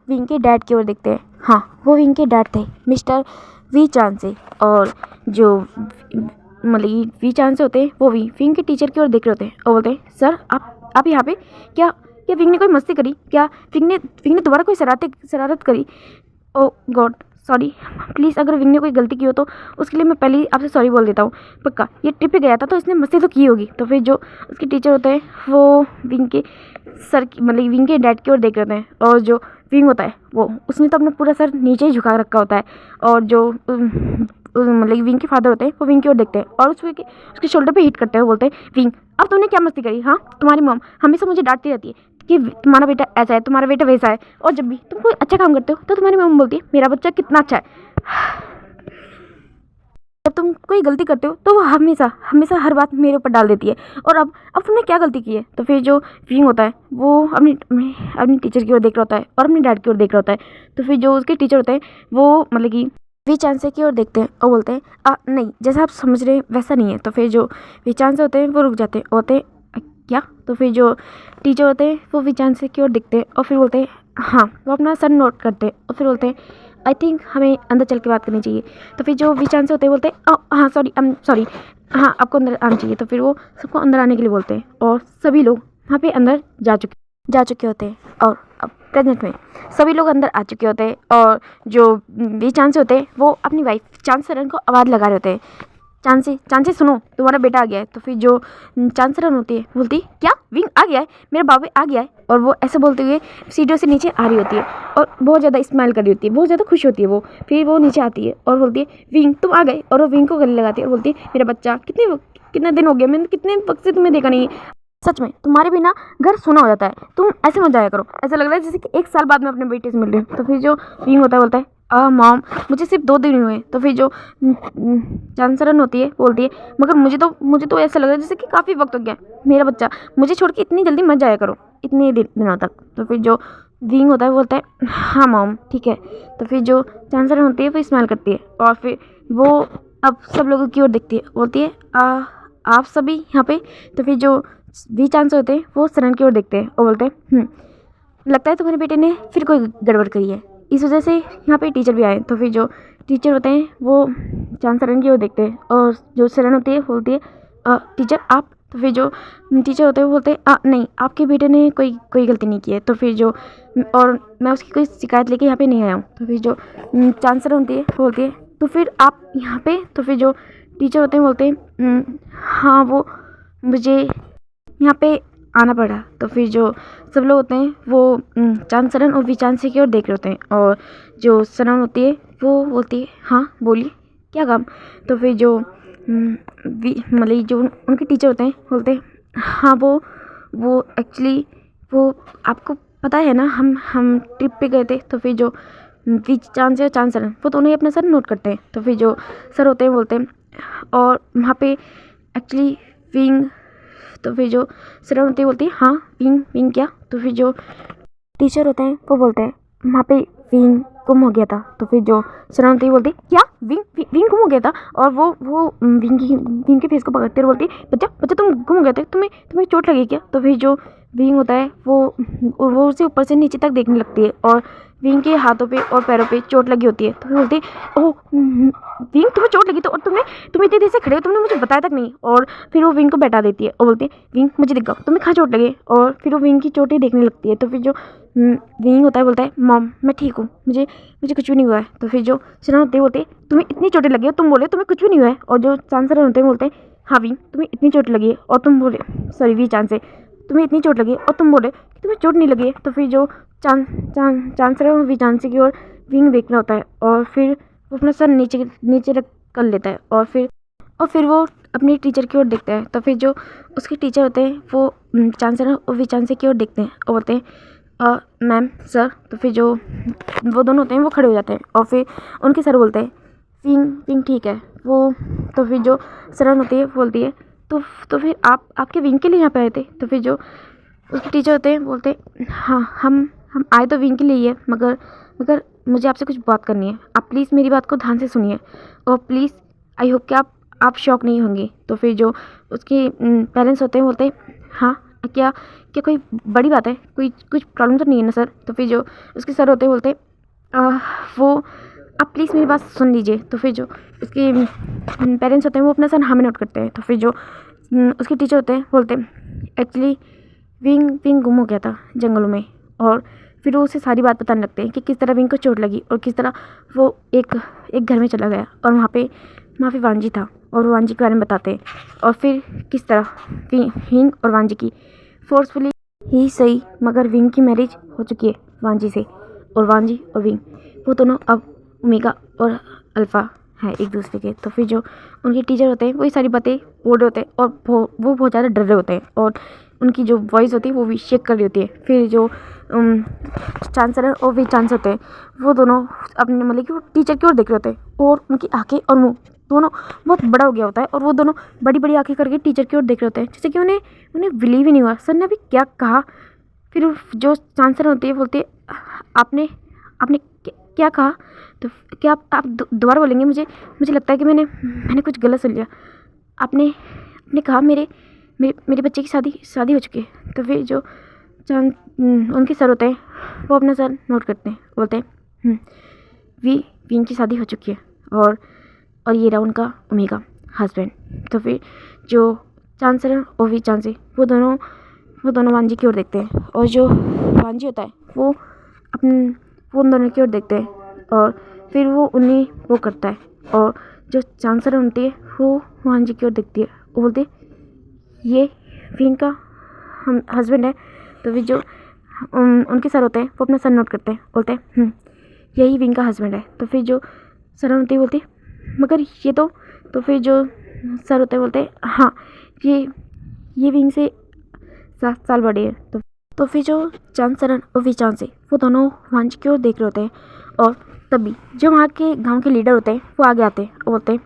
विंग के डैड की ओर देखते हैं। हाँ, वो विंग के डैड थे मिस्टर वी चांद से। और जो वी चांद से होते हैं वो भी विंग के टीचर की ओर देख रहे होते हैं और बोलते हैं सर आप यहाँ पे क्या विंग ने कोई मस्ती करी क्या, विंग ने दोबारा कोई शरारत करी। ओ गॉड सॉरी, प्लीज़ अगर विंग ने कोई गलती की हो तो उसके लिए मैं पहले ही आपसे सॉरी बोल देता हूँ। पक्का ये ट्रिप पे गया था तो इसने मस्ती तो की होगी। तो फिर जो उसके टीचर होते हैं वो विंग के सर विंग के डैड की ओर देख रहे हैं और जो विंग होता है वो उसने तो अपना पूरा सर नीचे ही झुका रखा होता है। और जो विंग के फादर होते हैं वो विंग की ओर देखते हैं और उसके शोल्डर पे हिट करते हैं, बोलते हैं विंग अब तुमने क्या मस्ती करी। हाँ, तुम्हारी मॉम हमेशा मुझे डांटती रहती है कि तुम्हारा बेटा ऐसा है, तुम्हारा बेटा वैसा है, और जब भी तुम कोई अच्छा काम करते हो तो तुम्हारी मॉम बोलती है मेरा बच्चा कितना अच्छा है। जब तुम कोई गलती करते हो तो वो हमेशा हमेशा हर बात मेरे ऊपर डाल देती है। और अब तुमने क्या गलती की है? तो फिर जो विंग होता है वो अपनी टीचर की ओर देख रहा होता है और अपने डैड की ओर देख रहा होता है। तो फिर जो उसके टीचर होते हैं वो मतलब कि वी चांसे की ओर देखते हैं और बोलते हैं नहीं, जैसा आप समझ रहे हैं वैसा नहीं है। तो फिर जो वी चांसे होते हैं वो रुक जाते हैं, होते हैं क्या? तो फिर जो टीचर होते हैं वो वी चांसे की ओर देखते हैं और फिर बोलते हैं हाँ, वो अपना सर नोट करते हैं और फिर बोलते हैं आई थिंक हमें अंदर चल के बात करनी चाहिए। तो फिर जो वी चांसे होते हैं बोलते हैं हाँ सॉरी, हाँ आपको अंदर आना चाहिए। तो फिर वो सबको अंदर आने के लिए बोलते हैं और सभी लोग वहाँ पे अंदर जा चुके होते हैं। और अब प्रेजेंट में सभी लोग अंदर आ चुके होते हैं और जो वी चांसे होते हैं वो अपनी वाइफ चांसरन को आवाज़ लगा रहे होते हैं, चांसी सुनो, तुम्हारा बेटा आ गया है। तो फिर जो चांसरन होती है बोलती क्या विंग आ गया है, मेरा बाबू आ गया है। और वो ऐसे बोलते हुए सीढ़ियों से नीचे आ रही होती है और बहुत ज़्यादा स्माइल कर रही होती है, बहुत ज़्यादा खुश होती है वो। फिर वो नीचे आती है और बोलती है विंग तुम आ गए। और वो विंग को गले लगाती है और बोलती है मेरा बच्चा, कितने दिन हो गए, मैंने कितने वक्त से तुम्हें देखा नहीं है। सच में तुम्हारे बिना घर सूना हो जाता है, तुम ऐसे मत जाया करो, ऐसा लग रहा है जैसे कि 1 साल बाद में अपने बेटे से मिल रही हूँ। तो फिर जो विंग होता है बोलता है मॉम मुझे सिर्फ 2 दिन हुए। तो फिर जो चांसरन होती है बोलती है मगर मुझे तो ऐसा लग रहा है जैसे कि काफ़ी वक्त हो गया, मेरा बच्चा मुझे छोड़ के इतनी जल्दी मत जाया करो इतने दिनों तक। तो फिर जो विंग होता है बोलता है हाँ मॉम ठीक है। तो फिर जो चांसरन होती है वो स्माइल करती है और फिर वो अब सब लोगों की ओर देखती है, बोलती है आप सभी यहाँ पे। तो फिर जो वी चांस होते हैं वो सरन की ओर देखते हैं और बोलते हैं लगता है तुम्हारे बेटे ने फिर कोई गड़बड़ करी है, इस वजह से यहाँ पे टीचर भी आए। तो फिर जो टीचर होते हैं वो चांसरन की ओर देखते हैं और जो सरन होती है बोलती है टीचर आप। तो फिर जो टीचर होते हैं वो बोलते हैं नहीं, आपके बेटे ने कोई गलती नहीं की है। तो फिर जो और मैं उसकी कोई शिकायत लेके यहाँ पे नहीं आया हूँ। तो फिर जो चांसरन होती है बोलती है तो फिर आप यहाँ पे। तो फिर जो टीचर होते हैं बोलते हैं हाँ वो मुझे यहाँ पे आना पड़ा। तो फिर जो सब लोग होते हैं वो चांसरन और विचांसी की ओर देख रहे होते हैं और जो सरन होती है वो बोलती है हाँ बोलिए क्या काम। तो फिर जो मतलब जो उनके टीचर होते हैं बोलते हैं हाँ वो एक्चुअली वो आपको पता है ना हम ट्रिप पे गए थे। तो फिर जो चांसी और चांसरन वो दोनों ही अपना सर नोट करते हैं। तो फिर जो सर होते हैं बोलते हैं और वहाँ पे एक्चुअली विंग। तो फिर जो सरन होती है बोलती है हाँ विंग क्या। तो फिर जो टीचर होते हैं वो बोलते हैं वहाँ पे विंग गुम हो गया था। तो फिर जो सरन होती है बोलती है क्या विंग गुम हो गया था। और वो विंग के फेस को पकड़ते हुए बोलती है बच्चा तुम गुम हो गए थे, तुम्हें चोट लगी क्या। तो फिर जो विंग होता है वो उसे ऊपर से नीचे तक देखने लगती है और विंग के हाथों पे और पैरों पे चोट लगी होती है। तो फिर बोलती है ओह विंग तुम्हें चोट लगी तो और तुम इतनी देर से खड़े हो, तुमने मुझे बताया तक नहीं। और फिर वो विंग को बैठा देती है और बोलती है विंग मुझे दिखाओ तुम्हें कहाँ चोट लगे। और फिर वो विंग की चोटें देखने लगती है। तो फिर जो विंग होता है बोलता है मॉम मैं ठीक हूँ, मुझे कुछ भी नहीं हुआ है। तो फिर जो सरन होते बोलते तुम्हें इतनी चोटें लगी है, तुम बोले तुम्हें कुछ भी नहीं हुआ है। और जो चांसरन होते हैं बोलते हैं हाँ विंग तुम्हें इतनी चोट लगी है और तुम बोले सॉरी वी चांस तुम्हें इतनी चोट लगी है और तुम बोले कि तुम्हें चोट नहीं लगी है। तो फिर जो चांसरन और वी चांसी की ओर विंग देख रहा होता है और फिर वो अपना सर नीचे रख कर लेता है और फिर वो अपनी टीचर की ओर देखता है। तो फिर जो उसके टीचर होते हैं वो चांसरन और वी चांसी की ओर देखते हैं और बोलते हैं मैम सर। तो फिर जो वो दोनों होते हैं वो खड़े हो जाते हैं और फिर उनके सर बोलते हैं विंग ठीक है वो। तो फिर जो सरन होती है बोलती है तो फिर आप आपके विंग के लिए यहाँ पे आए थे। तो फिर जो उसके टीचर होते हैं बोलते हैं हाँ हम आए तो विंग के लिए ही है, मगर मुझे आपसे कुछ बात करनी है, आप प्लीज़ मेरी बात को ध्यान से सुनिए और प्लीज़ आई होप कि आप शॉक नहीं होंगे। तो फिर जो उसके पेरेंट्स होते हैं बोलते हैं हाँ क्या कोई बड़ी बात है, कुछ प्रॉब्लम तो नहीं है ना सर। तो फिर जो उसके सर होते हैं बोलते हैं वो आप प्लीज़ मेरी बात सुन लीजिए। तो फिर जो उसके पेरेंट्स होते हैं वो अपना सर हाँ में नोट करते हैं। तो फिर जो उसके टीचर होते हैं बोलते हैं एक्चुअली विंग गुम हो गया था जंगलों में। और फिर वो उसे सारी बात बताने लगते हैं कि किस तरह विंग को चोट लगी और किस तरह वो एक घर में चला गया और वहाँ पे वांजी था और वो वांजी के बारे में बताते हैं। और फिर किस तरह विंग और वांजी की फोर्सफुली ही सही मगर विंग की मैरिज हो चुकी है वांजी से। और वांजी और विंग वो दोनों अब ओमेगा और अल्फ़ा है एक दूसरे के। तो फिर जो उनके टीचर होते हैं वही सारी बातें बोल रहे होते हैं और वो बहुत ज़्यादा डर रहे होते हैं और उनकी जो वॉइस होती है वो भी शेक कर रही होती है। फिर जो चांसलर और वी चांस होते हैं वो दोनों अपने मतलब कि वो टीचर की ओर देख रहे होते हैं और उनकी आंखें और मुंह दोनों बहुत बड़ा हो गया होता है और वो दोनों बड़ी बड़ी आंखें करके टीचर की ओर देख रहे होते हैं, जैसे कि उन्हें उन्हें बिलीव ही नहीं हुआ सर ने अभी क्या कहा। फिर जो चांसलर होती है बोलती है, आपने आपने क्या कहा? तो क्या आप दोबारा बोलेंगे? मुझे लगता है कि मैंने कुछ गलत सुन लिया। आपने आपने कहा मेरे मेरे मेरे बच्चे की शादी हो चुकी है। तो फिर जो उनके सर होते हैं वो अपना सर नोट करते हैं, बोलते हैं वीन की शादी हो चुकी है और ये रहा उनका ओमेगा हस्बैंड। तो फिर जो चांसलर और वी चांसी वो दोनों वांजी की ओर देखते हैं और जो वांजी होता है वो उन दोनों की ओर देखते हैं और फिर वो उन्हें वो करता है और जो चांसलर होती है वो वांजी की ओर देखती है, वो बोलते ये वीन का हस्बैंड है। तो फिर जो उनके सर होते हैं वो अपना सर नोट करते हैं, बोलते हैं यही विंग का हस्बैंड है। तो फिर जो सर होती बोलती मगर ये तो फिर जो सर होते हैं बोलते हैं हाँ ये विंग से 7 साल बड़े हैं। तो फिर जो चांसलर और विचांस से वो दोनों वांजी की ओर देख रहे होते हैं और तभी जो वहाँ के गांव के लीडर होते हैं वो आगे आते हैं और बोलते हैं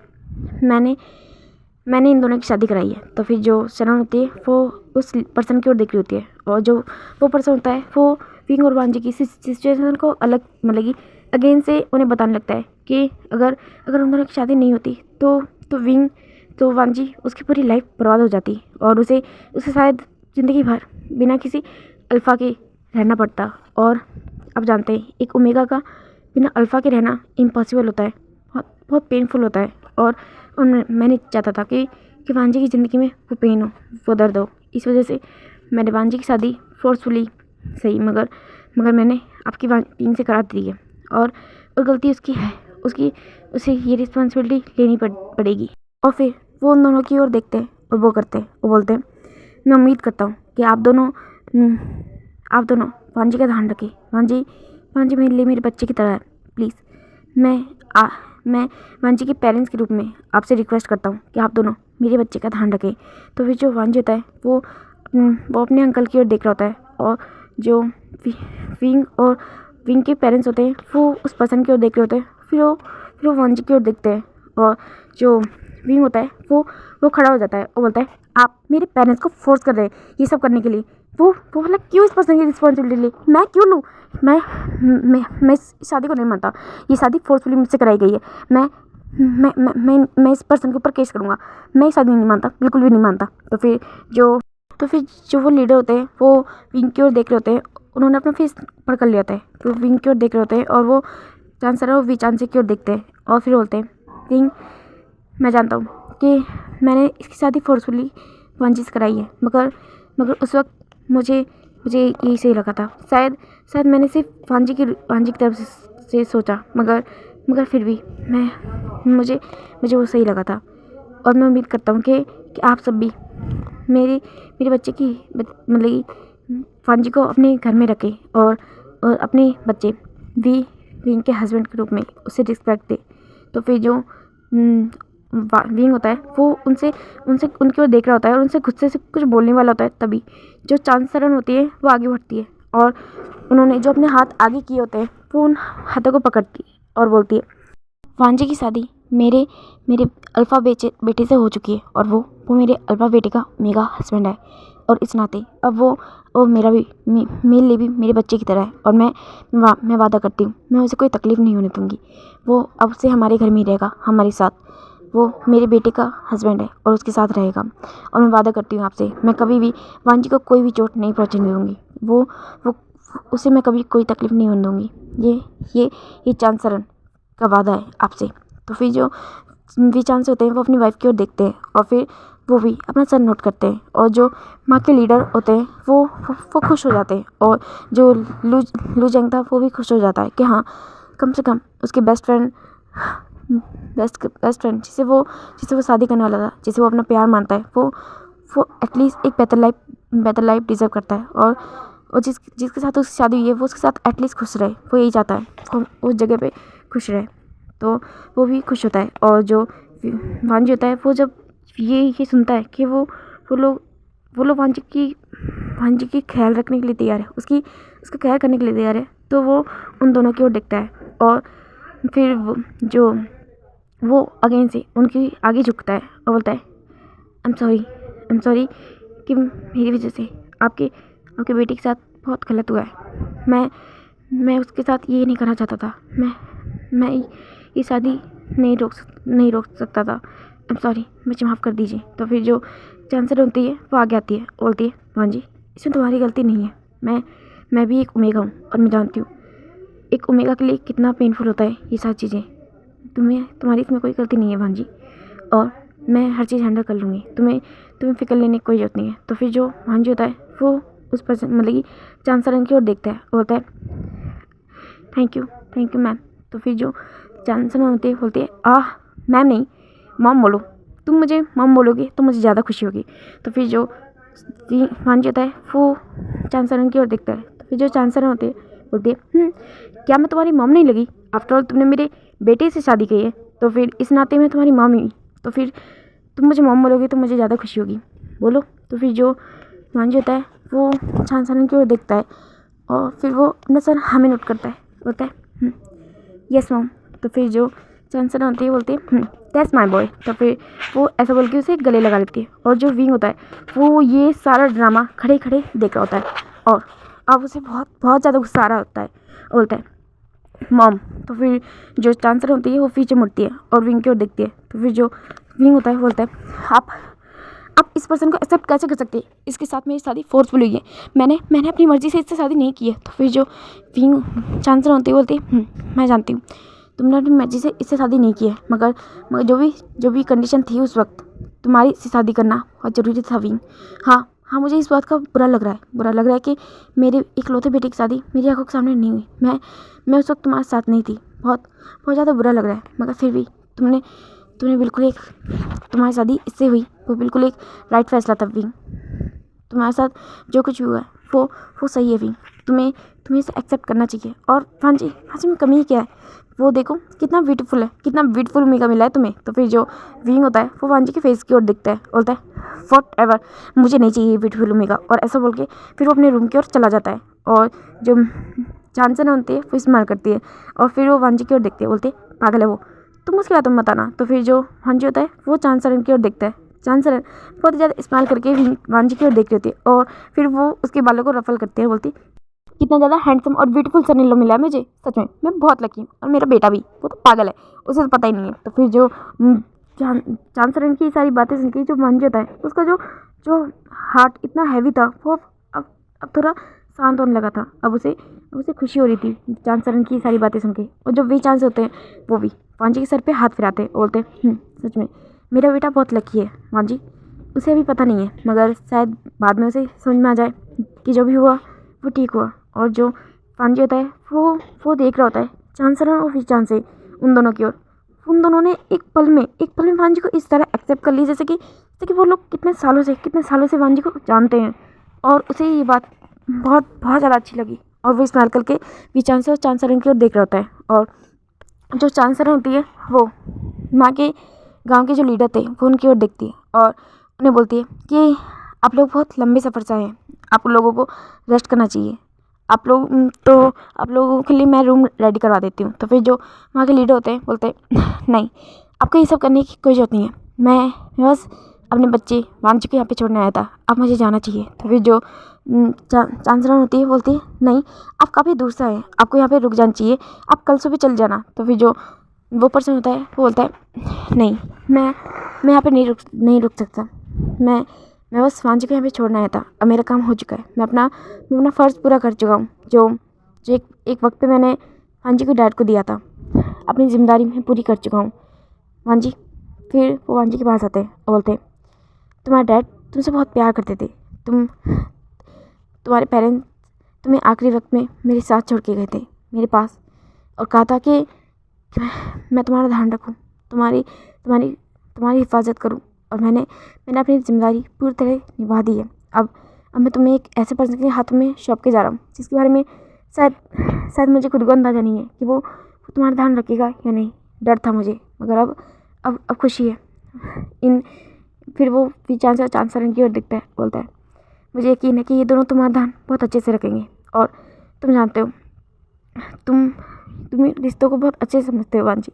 मैंने इन दोनों की शादी कराई है। तो फिर जो शरण होती है वो उस पर्सन की ओर देख रही होती है और जो वो पर्सन होता है वो विंग और वांजी की सिचुएशन को अलग मतलब कि अगेन से उन्हें बताने लगता है कि अगर उन दोनों की शादी नहीं होती तो विंग तो वांजी उसकी पूरी लाइफ बर्बाद हो जाती और उसे शायद ज़िंदगी भर बिना किसी अल्फ़ा के रहना पड़ता। और आप जानते हैं एक ओमेगा का बिना अल्फ़ा के रहना इम्पॉसिबल होता है, बहुत पेनफुल होता है। और मैंने चाहता था कि वांजी की ज़िंदगी में वो पेन हो, वो दर्द हो। इस वजह से मैंने वांजी की शादी फोर्सफुली सही मगर मैंने आपकी विंग से करा दी है और गलती उसकी है, उसे ये रिस्पॉन्सिबिलिटी लेनी पड़ेगी। और फिर वो उन दोनों की ओर देखते हैं और वो करते हैं, वो बोलते हैं मैं उम्मीद करता हूँ कि आप दोनों वांजी का ध्यान रखें। वांजी मेरे लिए मेरे बच्चे की तरह है। प्लीज़ मैं वांजी के पेरेंट्स के रूप में आपसे रिक्वेस्ट करता हूँ कि आप दोनों मेरे बच्चे का ध्यान रखें। तो फिर जो वांजी होता है वो अपने अंकल की ओर देख रहा होता है और जो विंग के पेरेंट्स होते हैं वो उस पर्सन की ओर देख रहे होते हैं। फिर वो वांजी की ओर देखते हैं और जो विंग होता है वो खड़ा हो जाता है और बोलता है आप मेरे पेरेंट्स को फोर्स कर रहे हैं ये सब करने के लिए। वो बोला क्यों इस पर्सन की रिस्पॉन्सिबिलिटी ले, मैं क्यों लूँ? मैं इस शादी को नहीं मानता, ये शादी फोर्सफुली मुझसे कराई गई है। मैं इस पर्सन के ऊपर केस करूँगा, मैं शादी नहीं मानता, बिल्कुल भी नहीं मानता। तो फिर जो वो लीडर होते हैं वो विंग की ओर देख रहे होते हैं, उन्होंने अपना फेस ऊपर कर लिया होता है। तो विंग की ओर देख रहे होते हैं और वो चांसलर और विचांसी की ओर देखते हैं और फिर बोलते हैं विंग मैं जानता हूँ कि मैंने इसकी शादी फोर्सफुली वांजी से कराई है मगर उस वक्त मुझे यही सही लगा था। शायद मैंने सिर्फ वांजी की तरफ से सोचा मगर फिर भी मुझे वो सही लगा था। और मैं उम्मीद करता हूँ कि आप सब भी मेरे बच्चे की मतलब कि वांजी को अपने घर में रखें और अपने बच्चे विंग के हस्बैंड के रूप में उसे रिस्पेक्ट दे। तो फिर जो विंग होता है वो उनकी ओर देख रहा होता है और उनसे गुस्से से कुछ बोलने वाला होता है। तभी जो चांसलर होती है वो आगे बढ़ती है और उन्होंने जो अपने हाथ आगे किए होते हैं वो उन हाथों को पकड़ती है और बोलती है वांजी की शादी मेरे अल्फ़ा बेटे से हो चुकी है और वो मेरे अल्फ़ा बेटे का मेगा हस्बैंड है और इस नाते अब वो मेरा भी मेरे लिए भी मेरे बच्चे की तरह है। और मैं वादा करती हूँ मैं उसे कोई तकलीफ़ नहीं होने दूँगी। वो अब से हमारे घर में ही रहेगा, हमारे साथ। वो मेरे बेटे का हस्बैंड है और उसके साथ रहेगा। और मैं वादा करती हूँ आपसे मैं कभी भी वांजी को कोई भी चोट नहीं पहुँचने दूँगी। उसे मैं कभी कोई तकलीफ़ नहीं होने दूँगी। ये चांसलर का वादा है आपसे। तो फिर जो विचांस होते हैं वो अपनी वाइफ की ओर देखते हैं और फिर वो भी अपना सर नोट करते हैं और जो माँ के लीडर होते हैं वो खुश हो जाते हैं और जो लू जेंग था वो भी खुश हो जाता है कि हाँ कम से कम उसके बेस्ट फ्रेंड जिसे वो शादी करने वाला था, जिसे वो अपना प्यार मानता है, वो एटलीस्ट एक बेहतर लाइफ डिजर्व करता है। और जिसके साथ उसकी शादी हुई है वो उसके साथ एटलीस्ट खुश रहे, वो यही चाहता है वो उस जगह पे खुश रहे। तो वो भी खुश होता है। और जो वांजी होता है वो जब ये सुनता है कि वो लोग वांजी की ख्याल रखने के लिए तैयार है, उसका ख्याल करने के लिए तैयार है, तो वो उन दोनों की ओर देखता है। और फिर जो वो अगेन से उनकी आगे झुकता है और बोलता है आई एम सॉरी कि मेरी वजह से आपके आपके बेटे के साथ बहुत गलत हुआ है। मैं उसके साथ ये नहीं करना चाहता था। मैं ये शादी नहीं रोक सकता था। आई एम सॉरी, मुझे माफ़ कर दीजिए। तो फिर जो चांसर होती है वो आगे आती है, बोलती है हाँ जी, इसमें तुम्हारी गलती नहीं है। मैं भी एक ओमेगा हूँ और मैं जानती हूँ एक ओमेगा के लिए कितना पेनफुल होता है ये सारी चीज़ें। तुम्हारी इसमें कोई गलती नहीं है भांजी, और मैं हर चीज़ हैंडल कर लूँगी। तुम्हें फ़िक्र लेने की कोई ज़रूरत नहीं है। तो फिर जो भांजी होता है वो उस पर्सन मतलब कि चांसरन की ओर देखता है और बोलता है थैंक यू मैम। तो फिर जो चांसरन होती है बोलती है मैम नहीं, मॉम बोलो। तुम मुझे मॉम बोलोगे तो मुझे ज़्यादा खुशी होगी। तो फिर जो भांजी होता है वो चांसरन की ओर देखता है। तो फिर जो चांसरन होती है बोलती है क्या मैं तुम्हारी मॉम नहीं लगी? आफ्टर ऑल तुमने मेरे बेटे से शादी की है, तो फिर इस नाते मैं तुम्हारी मॉम ही। तो फिर तुम मुझे मॉम बोलोगे तो मुझे ज़्यादा खुशी होगी, बोलो। तो फिर जो भांजी होता है वो चांसरन की ओर देखता है और फिर वो अपना सर हमें नोट करता है, बोलता है यस मॉम। तो फिर जो चांसरन होती है बोलती है दैट्स माय बॉय। तो फिर वो ऐसा बोल के उसे गले लगा लेती है। और जो विंग होता है वो ये सारा ड्रामा खड़े खड़े देख रहा होता है और अब उसे बहुत बहुत ज़्यादा गुस्सा आ रहा होता है, बोलता है मॉम। तो फिर जो चांसर होती है वो पीछे मुड़ती है और विंग की ओर देखती है। तो फिर जो विंग होता है बोलता है आप इस पर्सन को एक्सेप्ट कैसे कर सकते हैं? इसके साथ मेरी शादी फोर्सफुल हुई है। मैंने अपनी मर्ज़ी से इससे शादी नहीं की है। तो फिर जो विंग चांसर होती है बोलती है मैं जानती हूँ तुमने अपनी मर्ज़ी से इससे शादी नहीं की है, मगर जो भी कंडीशन थी उस वक्त तुम्हारी इससे शादी करना बहुत ज़रूरी था विंग। हाँ, मुझे इस बात का बुरा लग रहा है कि मेरे इकलौते बेटे की शादी मेरी आंखों के सामने नहीं हुई। मैं उस वक्त तुम्हारे साथ नहीं थी। बहुत बहुत ज़्यादा बुरा लग रहा है, मगर फिर भी तुमने बिल्कुल एक तुम्हारी शादी इससे हुई वो बिल्कुल एक राइट फैसला था विंग। तुम्हारे साथ जो कुछ हुआ है वो सही है विंग। तुम्हें इसे एक्सेप्ट करना चाहिए। और भांजी में कमी क्या है? वो देखो कितना ब्यूटीफुल ओमेगा मिला है तुम्हें। तो फिर जो विंग होता है वो भांजी के फेस की ओर दिखता है, बोलता है वॉट एवर, मुझे नहीं चाहिए ब्यूटीफुल ओमेगा। और ऐसा बोल के फिर वो अपने रूम की ओर चला जाता है। और जो चांसर होती है वो स्माइल करती है और फिर वो भांजी की ओर देखती है, बोलती है पागल है वो, तुम उसकी बातों में मत आना। तो फिर जो भांजी होता है वो चांसर की ओर देखता है। चांसर बहुत ज़्यादा स्माइल करके भांजी की ओर देख रही होती है और फिर वो उसके बालों को रफल करती है, बोलती कितना ज़्यादा हैंडसम और ब्यूटीफुल सन इन लॉ मिला है मुझे, सच में मैं बहुत लकी हूँ। और मेरा बेटा भी, वो तो पागल है, उसे तो पता ही नहीं है। तो फिर जो चांसर की सारी बातें सुन के जो भांजी होता है उसका जो हार्ट इतना हैवी था वो अब थोड़ा शांत होने लगा था। अब उसे खुशी हो रही थी चांसर की सारी बातें सुन के। और जो वी चांस होते हैं वो भी भांजी के सर पे हाथ फिराते हैं, बोलते सच में मेरा बेटा बहुत लकी है भांजी। उसे अभी पता नहीं है, मगर शायद बाद में उसे समझ में आ जाए कि जो भी हुआ वो ठीक हुआ। और जो भांजी होता है वो देख रहा होता है चांसर और वी चांस से उन दोनों की ओर। उन दोनों ने एक पल में भांजी को इस तरह एक्सेप्ट कर ली जैसे कि वो लोग कितने सालों से भांजी को जानते हैं। और उसे ये बात बहुत बहुत ज़्यादा अच्छी लगी और वो स्माइल करके वी चांस और चांसर की ओर देख रहा होता है। और जो चांसर होती है वो माँ के गांव के जो लीडर थे वो उनकी ओर देखती है और उन्हें बोलती है कि आप लोग बहुत लंबे सफ़र से आए हैं, आप लोगों को रेस्ट करना चाहिए। आप लोगों के लिए मैं रूम रेडी करवा देती हूँ। तो फिर जो वहाँ के लीडर होते हैं बोलते हैं नहीं, आपको ये सब करने की कोई ज़रूरत नहीं है। मैं बस अपने बच्चे भांजी को यहाँ पे छोड़ने आया था, आप मुझे जाना चाहिए। तो फिर जो चांसर होती है बोलती है नहीं, आप काफ़ी दूर से आए, आपको यहाँ पे रुक जाना चाहिए, आप कल सुबह चल जाना। तो फिर जो वो पर्सन होता है वो बोलता है नहीं, मैं यहाँ पे नहीं रुक सकता। मैं बस भांजी को यहाँ पे छोड़ना आया था, अब मेरा काम हो चुका है। मैं अपना फ़र्ज़ पूरा कर चुका हूँ जो एक वक्त पे मैंने भांजी को डैड को दिया था। अपनी जिम्मेदारी मैं पूरी कर चुका हूँ भांजी। फिर वो भांजी के पास आते हैं और बोलते हैं तुम्हारे डैड तुमसे बहुत प्यार करते थे। तुम्हारे पेरेंट्स तुम्हें आखिरी वक्त में मेरे साथ छोड़ के गए थे मेरे पास, और कहा था कि मैं तुम्हारा ध्यान रखूं, तुम्हारी हिफाजत करूं। और मैंने अपनी जिम्मेदारी पूरी तरह निभा दी है। अब मैं तुम्हें एक ऐसे पर्सन के हाथों में सौंप के जा रहा हूँ जिसके बारे में शायद मुझे खुद को अंदाज़ा नहीं है कि वो तुम्हारा ध्यान रखेगा या नहीं। डर था मुझे, मगर अब खुशी है। फिर वो चांसर की ओर दिखता है, बोलता है मुझे यकीन है कि ये दोनों तुम्हारा ध्यान बहुत अच्छे से रखेंगे। और तुम जानते हो तुम रिश्तों को बहुत अच्छे से समझते हो भांजी।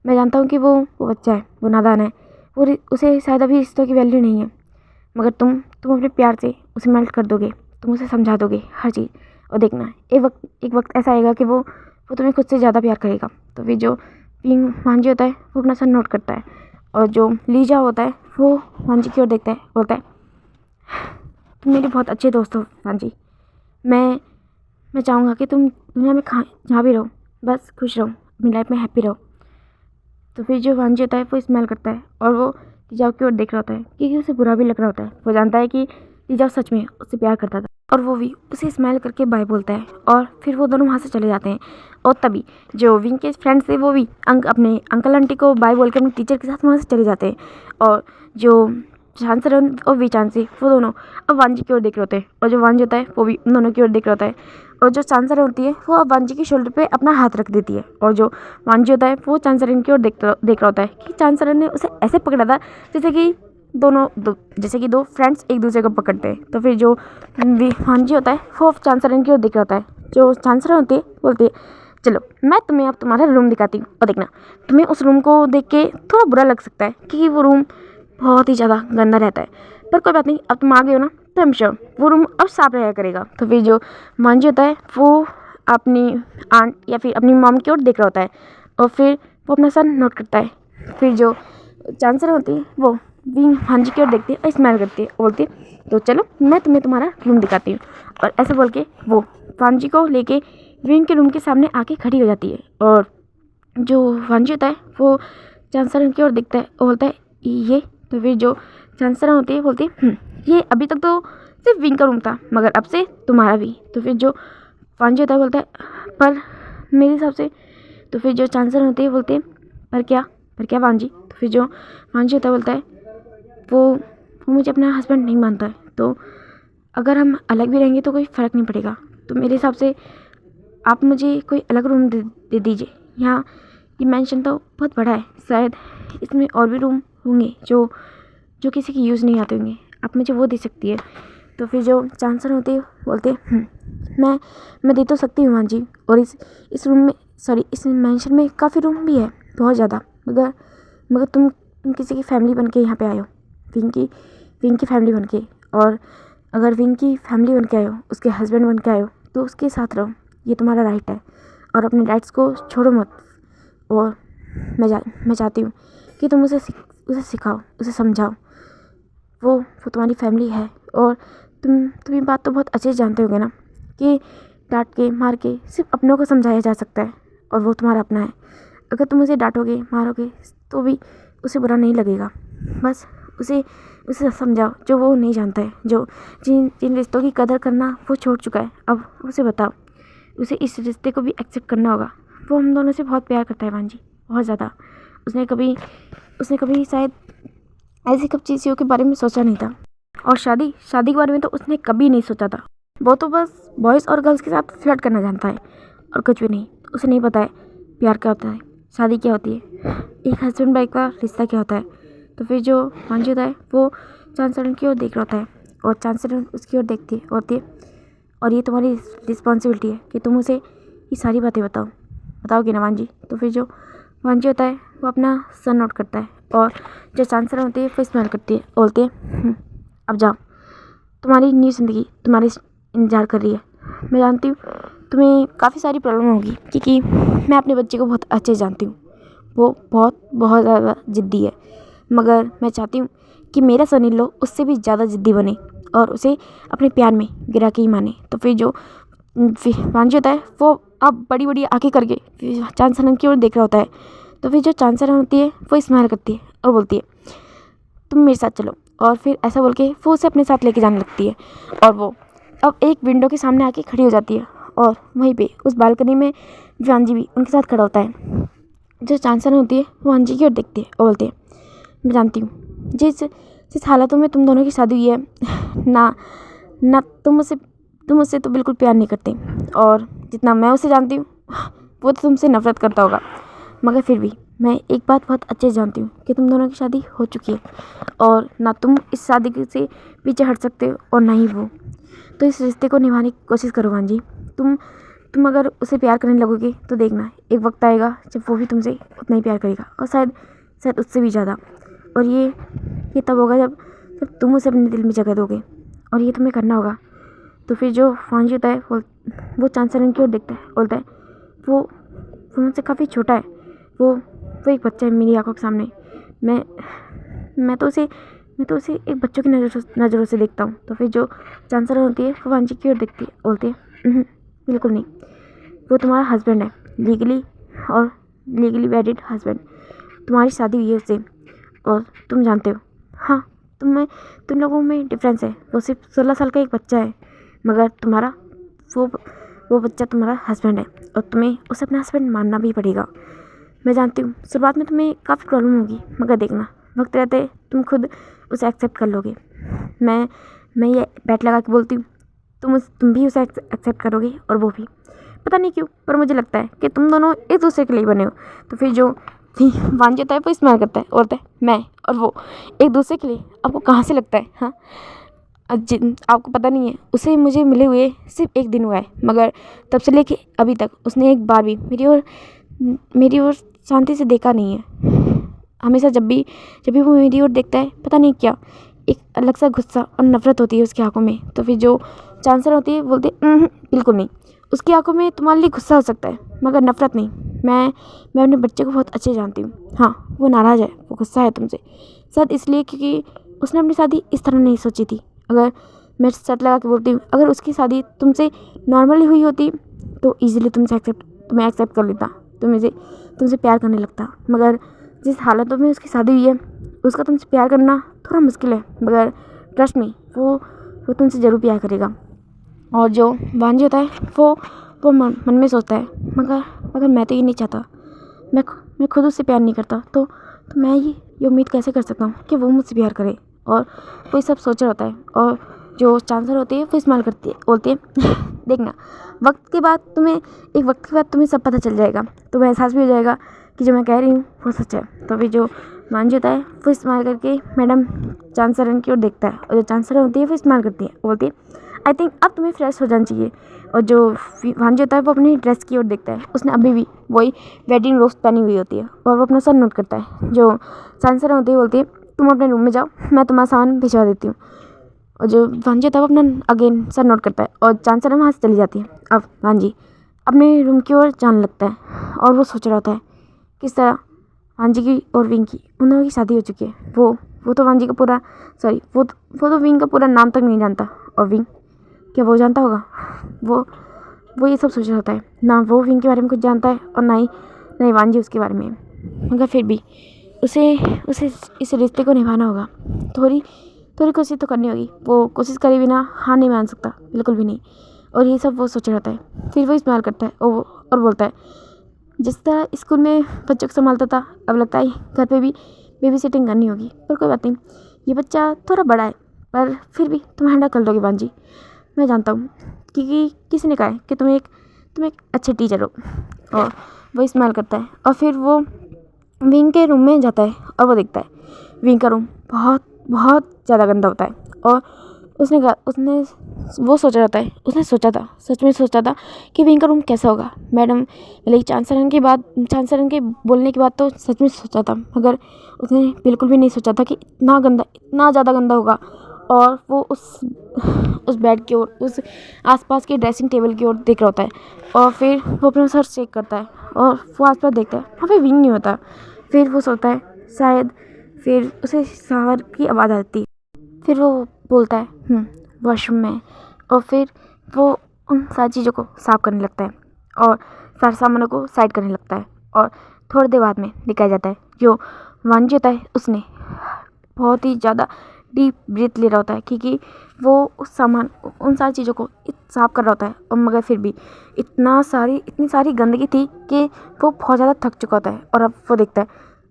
मैं जानता हूँ कि वो बच्चा है, वो नादान है, उसे शायद अभी रिश्तों की वैल्यू नहीं है, मगर तुम अपने प्यार से उसे मेल्ट कर दोगे, तुम उसे समझा दोगे हर चीज़। और देखना एक वक्त ऐसा आएगा कि वो तुम्हें खुद से ज़्यादा प्यार करेगा। तो फिर जो वांजी होता है वो अपना सर नोट करता है, और जो लीजा होता है वो वांजी की ओर देखता है, बोलता है तुम मेरे बहुत अच्छे दोस्त हो वांजी। मैं चाहूँगा कि तुम दुनिया में जहाँ भी रहो बस खुश रहो, अपनी लाइफ में हैप्पी रहो। तो फिर जो वांजी होता है वो स्माइल करता है, और वो लीजाओ की ओर देख रहा होता है, क्योंकि उसे बुरा भी लग रहा होता है। वो जानता है कि लीजाओ सच में उससे प्यार करता था, और वो भी उसे स्माइल करके बाय बोलता है, और फिर वो दोनों वहाँ से चले जाते हैं। और तभी जो विंग के फ्रेंड्स थे वो भी अपने अंकल आंटी को बाय बोल के अपने टीचर के साथ वहाँ से चले जाते हैं। और जो चांसर और विचांसी वो दोनों अब वांजी की ओर देख रहे होते हैं, और जो वांजी होता है वो भी उन दोनों की ओर देख रहा होता है। और जो चांसर होती है वो अब वांजी के शोल्डर पे अपना हाथ रख देती है, और जो वांजी होता है वो चांसरन की ओर देख रहा होता है कि चांसरन ने उसे ऐसे पकड़ा था जैसे कि दो फ्रेंड्स एक दूसरे को पकड़ते हैं। तो फिर जो वांजी होता है वो चांसरन की ओर देख रहा होता है। जो चांसरन होती है बोलती है चलो मैं तुम्हें अब तुम्हारा रूम दिखाती हूँ, और देखना तुम्हें उस रूम को देख के थोड़ा बुरा लग सकता है क्योंकि वो रूम बहुत ही ज़्यादा गंदा रहता है, पर कोई बात नहीं, अब तुम आ गए हो ना तो आई एम श्योर वो रूम अब साफ रहा करेगा। तो फिर जो वांजी होता है वो अपनी आंट या फिर अपनी मॉम की ओर देख रहा होता है, और फिर वो अपना सर नोट करता है। फिर जो चांसर होती है वो वांजी की ओर देखती है और स्माइल करती है, बोलती है तो चलो मैं तुम्हें तुम्हारा रूम दिखाती हूँ। और ऐसे बोल के वो वांजी को लेके विंग के रूम के सामने आके खड़ी हो जाती है। और जो वांजी होता है वो चांसर की ओर देखता है और बोलता है ये। तो फिर जो चांसर होती है बोलती है ये अभी तक तो सिर्फ विंग का रूम था, मगर अब से तुम्हारा भी। तो फिर जो वांजी होता है बोलता है पर मेरे हिसाब से। तो फिर जो चांसर होती है बोलते हैं पर क्या वांजी। तो फिर जो वांजी होता है बोलता है वो मुझे अपना हस्बैंड नहीं मानता है, तो अगर हम अलग भी रहेंगे तो कोई फ़र्क नहीं पड़ेगा। तो मेरे हिसाब से आप मुझे कोई अलग रूम दे दीजिए। यहाँ ये मैंशन तो बहुत बड़ा है, शायद इसमें और भी रूम होंगे जो किसी की यूज़ नहीं आते होंगे, आप मुझे वो दे सकती है। तो फिर जो चांसर होते हैं बोलते मैं दे तो सकती हूँ वांजी, और इस रूम में इस मैंशन में काफ़ी रूम भी है, बहुत ज़्यादा, मगर तुम किसी की फैमिली बन के यहाँ पे आए हो, विंग की फैमिली बन के। और अगर विंग की फैमिली बन के आए हो, उसके हस्बैंड बन के आए हो, तो उसके साथ रहो, ये तुम्हारा राइट है, और अपने राइट्स को छोड़ो मत। और मैं चाहती हूँ कि तुम उसे सिखाओ, उसे समझाओ, वो तुम्हारी फैमिली है। और तुम ये बात तो बहुत अच्छे से जानते होगे ना कि डांट के मार के सिर्फ अपनों को समझाया जा सकता है, और वो तुम्हारा अपना है। अगर तुम उसे डांटोगे मारोगे तो भी उसे बुरा नहीं लगेगा, बस उसे समझाओ जो वो नहीं जानता है, जो जिन रिश्तों की कदर करना वो छोड़ चुका है। अब उसे बताओ, उसे इस रिश्ते को भी एक्सेप्ट करना होगा। वो हम दोनों से बहुत प्यार करता है वांजी, बहुत ज़्यादा। उसने कभी शायद ऐसी कब चीज़ों के बारे में सोचा नहीं था, और शादी के बारे में तो उसने कभी नहीं सोचा था। वो तो बस बॉयज़ और गर्ल्स के साथ फ्लर्ट करना जानता है, और कुछ भी नहीं। उसे नहीं पता है प्यार क्या होता है, शादी क्या होती है, एक हस्बैंड वाइफ का रिश्ता क्या होता है। तो फिर जो वांजी होता है वो चांसरन की ओर देख रहा होता है, और चांसरन उसकी ओर देखती होती है, और ये तुम्हारी रिस्पॉन्सिबिलिटी है कि तुम उसे ये सारी बातें बताओगे ना वांजी। तो फिर जो वांजी होता है वो अपना सर नोट करता है, और जो चांसरन होती है वो स्माइल करती है, बोलती है अब जाओ, तुम्हारी न्यू ज़िंदगी तुम्हारी इंतज़ार कर रही है। मैं जानती हूँ तुम्हें काफ़ी सारी प्रॉब्लम होगी, क्योंकि मैं अपने बच्चे को बहुत अच्छे से जानती हूँ, वो बहुत ज़्यादा ज़िद्दी है, मगर मैं चाहती हूँ कि मेरा सन इन लॉ उससे भी ज़्यादा ज़िद्दी बने, और उसे अपने प्यार में गिरा के ही माने। तो फिर जो वांजी होता है वो अब बड़ी आँखें करके चांसरन की ओर देख रहा होता है। तो फिर जो चांसरन होती है वो स्माइल करती है और बोलती है तुम मेरे साथ चलो, और फिर ऐसा बोल के वो उसे अपने साथ लेके जाने लगती है। और वो अब एक विंडो के सामने आके खड़ी हो जाती है, और वहीं पे उस बालकनी में वांजी भी उनके साथ खड़ा होता है। जो चांसरन होती है वो वांजी की ओर देखती है और बोलती है मैं जानती हूँ जिस हालातों में तुम दोनों की शादी हुई है ना तुम उससे तो बिल्कुल प्यार नहीं करते, और जितना मैं उसे जानती हूँ वो तो तुमसे नफरत करता होगा, मगर फिर भी मैं एक बात बहुत अच्छे से जानती हूँ कि तुम दोनों की शादी हो चुकी है, और ना तुम इस शादी से पीछे हट सकते हो और ना ही वो। तो इस रिश्ते को निभाने की कोशिश करो वांजी, तुम अगर उसे प्यार करने लगोगे तो देखना एक वक्त आएगा जब वो भी तुमसे उतना ही प्यार करेगा, और शायद शायद उससे भी ज़्यादा। और ये तब होगा जब जब तुम उसे अपने दिल में जगह दोगे, और ये तुम्हें करना होगा। तो फिर जो वांजी होता है वो चांचरन की ओर देखता है, बोलता है वो मुझसे काफ़ी छोटा है, वो एक बच्चा है मेरी आंखों के सामने। मैं तो उसे एक बच्चों की नज़रों से देखता हूँ। तो फिर जो चांचरन होती है वो वांजी की ओर देखती है, बोलती है बिल्कुल नहीं, वो तुम्हारा हस्बैंड है, लीगली वेडिड हस्बैंड। तुम्हारी शादी हुई है उससे, और तुम जानते हो। हाँ, तुम लोगों में डिफरेंस है, वो सिर्फ 16 साल का एक बच्चा है, मगर वो बच्चा तुम्हारा हस्बैंड है, और तुम्हें उसे अपना हस्बैंड मानना भी पड़ेगा। मैं जानती हूँ शुरुआत में तुम्हें काफ़ी प्रॉब्लम होगी, मगर देखना वक्त रहते तुम खुद उसे एक्सेप्ट कर लोगे। मैं ये बैट लगा के बोलती हूँ, तुम भी उसे एक्सेप्ट करोगे, और वो भी। पता नहीं क्यों, पर मुझे लगता है कि तुम दोनों एक दूसरे के लिए बने हो। तो फिर जो वांजी होता है वो इस्तेमाल करता है, बोलता है मैं और वो एक दूसरे के लिए। आपको कहाँ से लगता है? हाँ, आपको पता नहीं है, उसे मुझे मिले हुए सिर्फ एक दिन हुआ है, मगर तब से लेके अभी तक उसने एक बार भी मेरी ओर शांति से देखा नहीं है। हमेशा जब भी वो मेरी ओर देखता है, पता नहीं क्या एक अलग सा गुस्सा और नफरत होती है उसकी आंखों में। तो फिर जो चांसर होती है बोलते बिल्कुल नहीं, उसकी आंखों में तुम्हारे लिए गुस्सा हो सकता है, मगर नफरत नहीं। मैं अपने बच्चे को बहुत अच्छे जानती हूँ। हाँ, वो नाराज़ है, वो गुस्सा है तुमसे, शायद इसलिए क्योंकि उसने अपनी शादी इस तरह नहीं सोची थी। अगर मैं शर्त लगा के बोलती हूँ, अगर उसकी शादी तुमसे नॉर्मली हुई होती तो ईजिली तुम्हें एक्सेप्ट कर लेता, तुमसे प्यार करने लगता। मगर जिस हालतों में उसकी शादी हुई है, उसका तुमसे प्यार करना थोड़ा मुश्किल है, मगर ट्रस्ट मी, वो तुमसे ज़रूर प्यार करेगा। और जो वांजी होता है वो मन में सोचता है, मगर मैं तो ये नहीं चाहता, मैं खुद उससे प्यार नहीं करता, तो मैं ये उम्मीद कैसे कर सकता हूँ कि वो मुझसे प्यार करे। और वो सब सोच रहा होता है, और जो चांसर होती है वो इस्तेमाल करती है, बोलती है देखना एक वक्त के बाद तुम्हें सब पता चल जाएगा, तुम्हें एहसास भी हो जाएगा कि जो मैं कह रही हूँ वो सच है। तो फिर जो वांजी होता है वो इस्तेमाल करके मैडम चांसरन की ओर देखता है, और जो चांसर होती है वो इस्तेमाल करती है, बोलती है आई थिंक अब तुम्हें फ्रेश हो जाना चाहिए। और जो वांजी होता है वो अपनी ड्रेस की ओर देखता है, उसने अभी भी वही वेडिंग रोज पहनी हुई होती है, और वो अपना सर नोट करता है। जो चांसर होती है बोलती है तुम अपने रूम में जाओ, मैं तुम्हारा सामान भिजवा देती हूँ। और जो वांजी होता है वो अपना अगेन सर नोट करता है, और चांसर वहाँ से चली जाती है। अब वांजी अपने रूम की ओर जाने लगता है, और वो सोच रहा होता है किस तरह वांजी की और विंग की उन दोनों की शादी हो चुकी है। वो तो वांजी का पूरा वो तो विंग का पूरा नाम तक नहीं जानता, और विंग क्या वो जानता होगा? वो ये सब सोच रहा होता है, ना वो विंग के बारे में कुछ जानता है, और ना ही वांजी उसके बारे में। मगर फिर भी उसे इस रिश्ते को निभाना होगा, थोड़ी कोशिश तो करनी होगी। वो कोशिश करे बिना हाँ नहीं मान सकता, बिल्कुल भी नहीं। और ये सब वो सोच रहा है। फिर वो इस्तेमाल करता है और बोलता है जिस तरह स्कूल में बच्चों को संभालता था, अब लगता है घर पे भी बेबी सिटिंग करनी होगी। पर कोई बात नहीं, ये बच्चा थोड़ा बड़ा है, पर फिर भी तुम हैंडल कर लोगे वांजी, मैं जानता हूँ, क्योंकि किसी ने कहा है कि तुम एक अच्छे टीचर हो। और वो इस्तेमाल करता है, और फिर वो विंग के रूम में जाता है, और वो देखता है विंग का रूम बहुत बहुत ज़्यादा गंदा होता है। और उसने सोचा था, सच में सोचा था कि विंग का रूम कैसा होगा। मैडम मतलब चांसरन के बोलने के बाद तो सच में सोचा था, मगर उसने बिल्कुल भी नहीं सोचा था कि इतना ज़्यादा गंदा होगा। और वो उस बेड की ओर, उस आसपास के ड्रेसिंग टेबल की ओर देख रहा होता है, और फिर वो अपना सर चेक करता है, और वो आसपास देखता है, वहाँ पे विंग नहीं होता। फिर वो सोचता है शायद, फिर उसे शावर की आवाज़ आती है, फिर वो बोलता है वॉशरूम में। और फिर वो उन सारी चीज़ों को साफ करने लगता है, और सारे सामानों को साइड करने लगता है। और थोड़ी देर बाद में दिखाया जाता है जो वांजी होता है उसने बहुत ही ज़्यादा डीप ब्रीथ ले रहा होता है, क्योंकि वो उन सारी चीज़ों को साफ कर रहा होता है। और मगर फिर भी इतनी सारी गंदगी थी कि वो बहुत ज़्यादा थक चुका होता है। और अब वो देखता है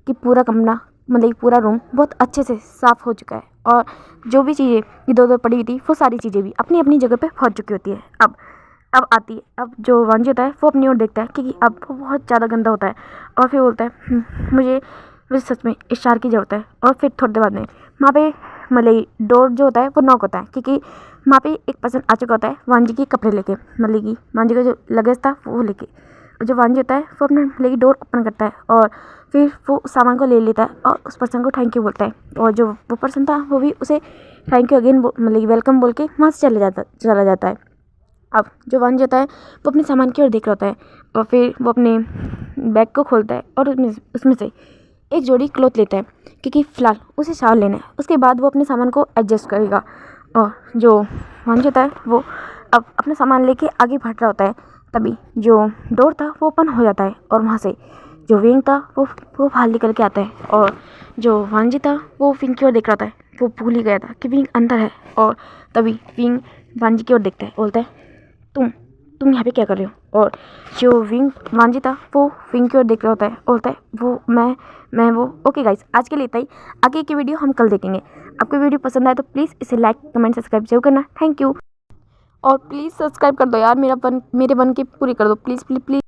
कि पूरा कमरा मतलब पूरा रूम बहुत अच्छे से साफ़ हो चुका है, और जो भी चीज़ें इधर उधर पड़ी हुई थी वो सारी चीज़ें भी अपनी अपनी जगह पे पहुंच चुकी होती है। अब जो वांजी होता है वो अपनी ओर देखता है, क्योंकि अब वो बहुत ज़्यादा गंदा होता है। और फिर बोलता है मुझे सच में इशार की ज़रूरत है। और फिर थोड़ी देर बाद में वहाँ पे मतलब डोर जो होता है वो नॉक होता है, क्योंकि वहाँ पे एक पर्सन आ चुका होता है वांजी के कपड़े लेके, मतलब कि वांजी का जो लगेज था वो लेके। और जो वांजी होता है वो अपने मतलब कि डोर ओपन करता है और फिर वो उस सामान को ले लेता है और उस पर्सन को थैंक यू बोलता है। और जो वो पर्सन था वो भी उसे थैंक यू अगेन मतलब कि वेलकम बोल के वहाँ से चला जाता है। अब जो वांजी होता है वो अपने सामान की ओर देख रहा होता है और फिर वो अपने बैग को खोलता है और उसमें से एक जोड़ी क्लॉथ लेता है, क्योंकि फ़िलहाल उसे शावर लेना है। उसके बाद वो अपने सामान को एडजस्ट करेगा। और जो वांजी होता है वो अब अपना सामान लेके आगे बढ़ रहा होता है। तभी जो डोर था वो ओपन हो जाता है और वहाँ से जो विंग था वो बाहर निकल के आता है। और जो वांजी था वो विंग की ओर देख रहा था, वो भूल ही गया था कि विंग अंदर है। और तभी विंग वांजी की ओर देखता है, बोलता है तुम यहाँ पे क्या कर रहे हो। और जो विंग वांजी था वो विंग की ओर देख रहा होता है, बोलता है वो मैं वो। ओके गाइस, आज के लिए इतना ही। आगे की वीडियो हम कल देखेंगे। आपको वीडियो पसंद आए तो प्लीज़ इसे लाइक कमेंट सब्सक्राइब जरूर करना। Thank you. और प्लीज़ सब्सक्राइब कर दो यार, मेरे वन की पूरी कर दो, प्लीज़ प्लीज़ प्लीज़।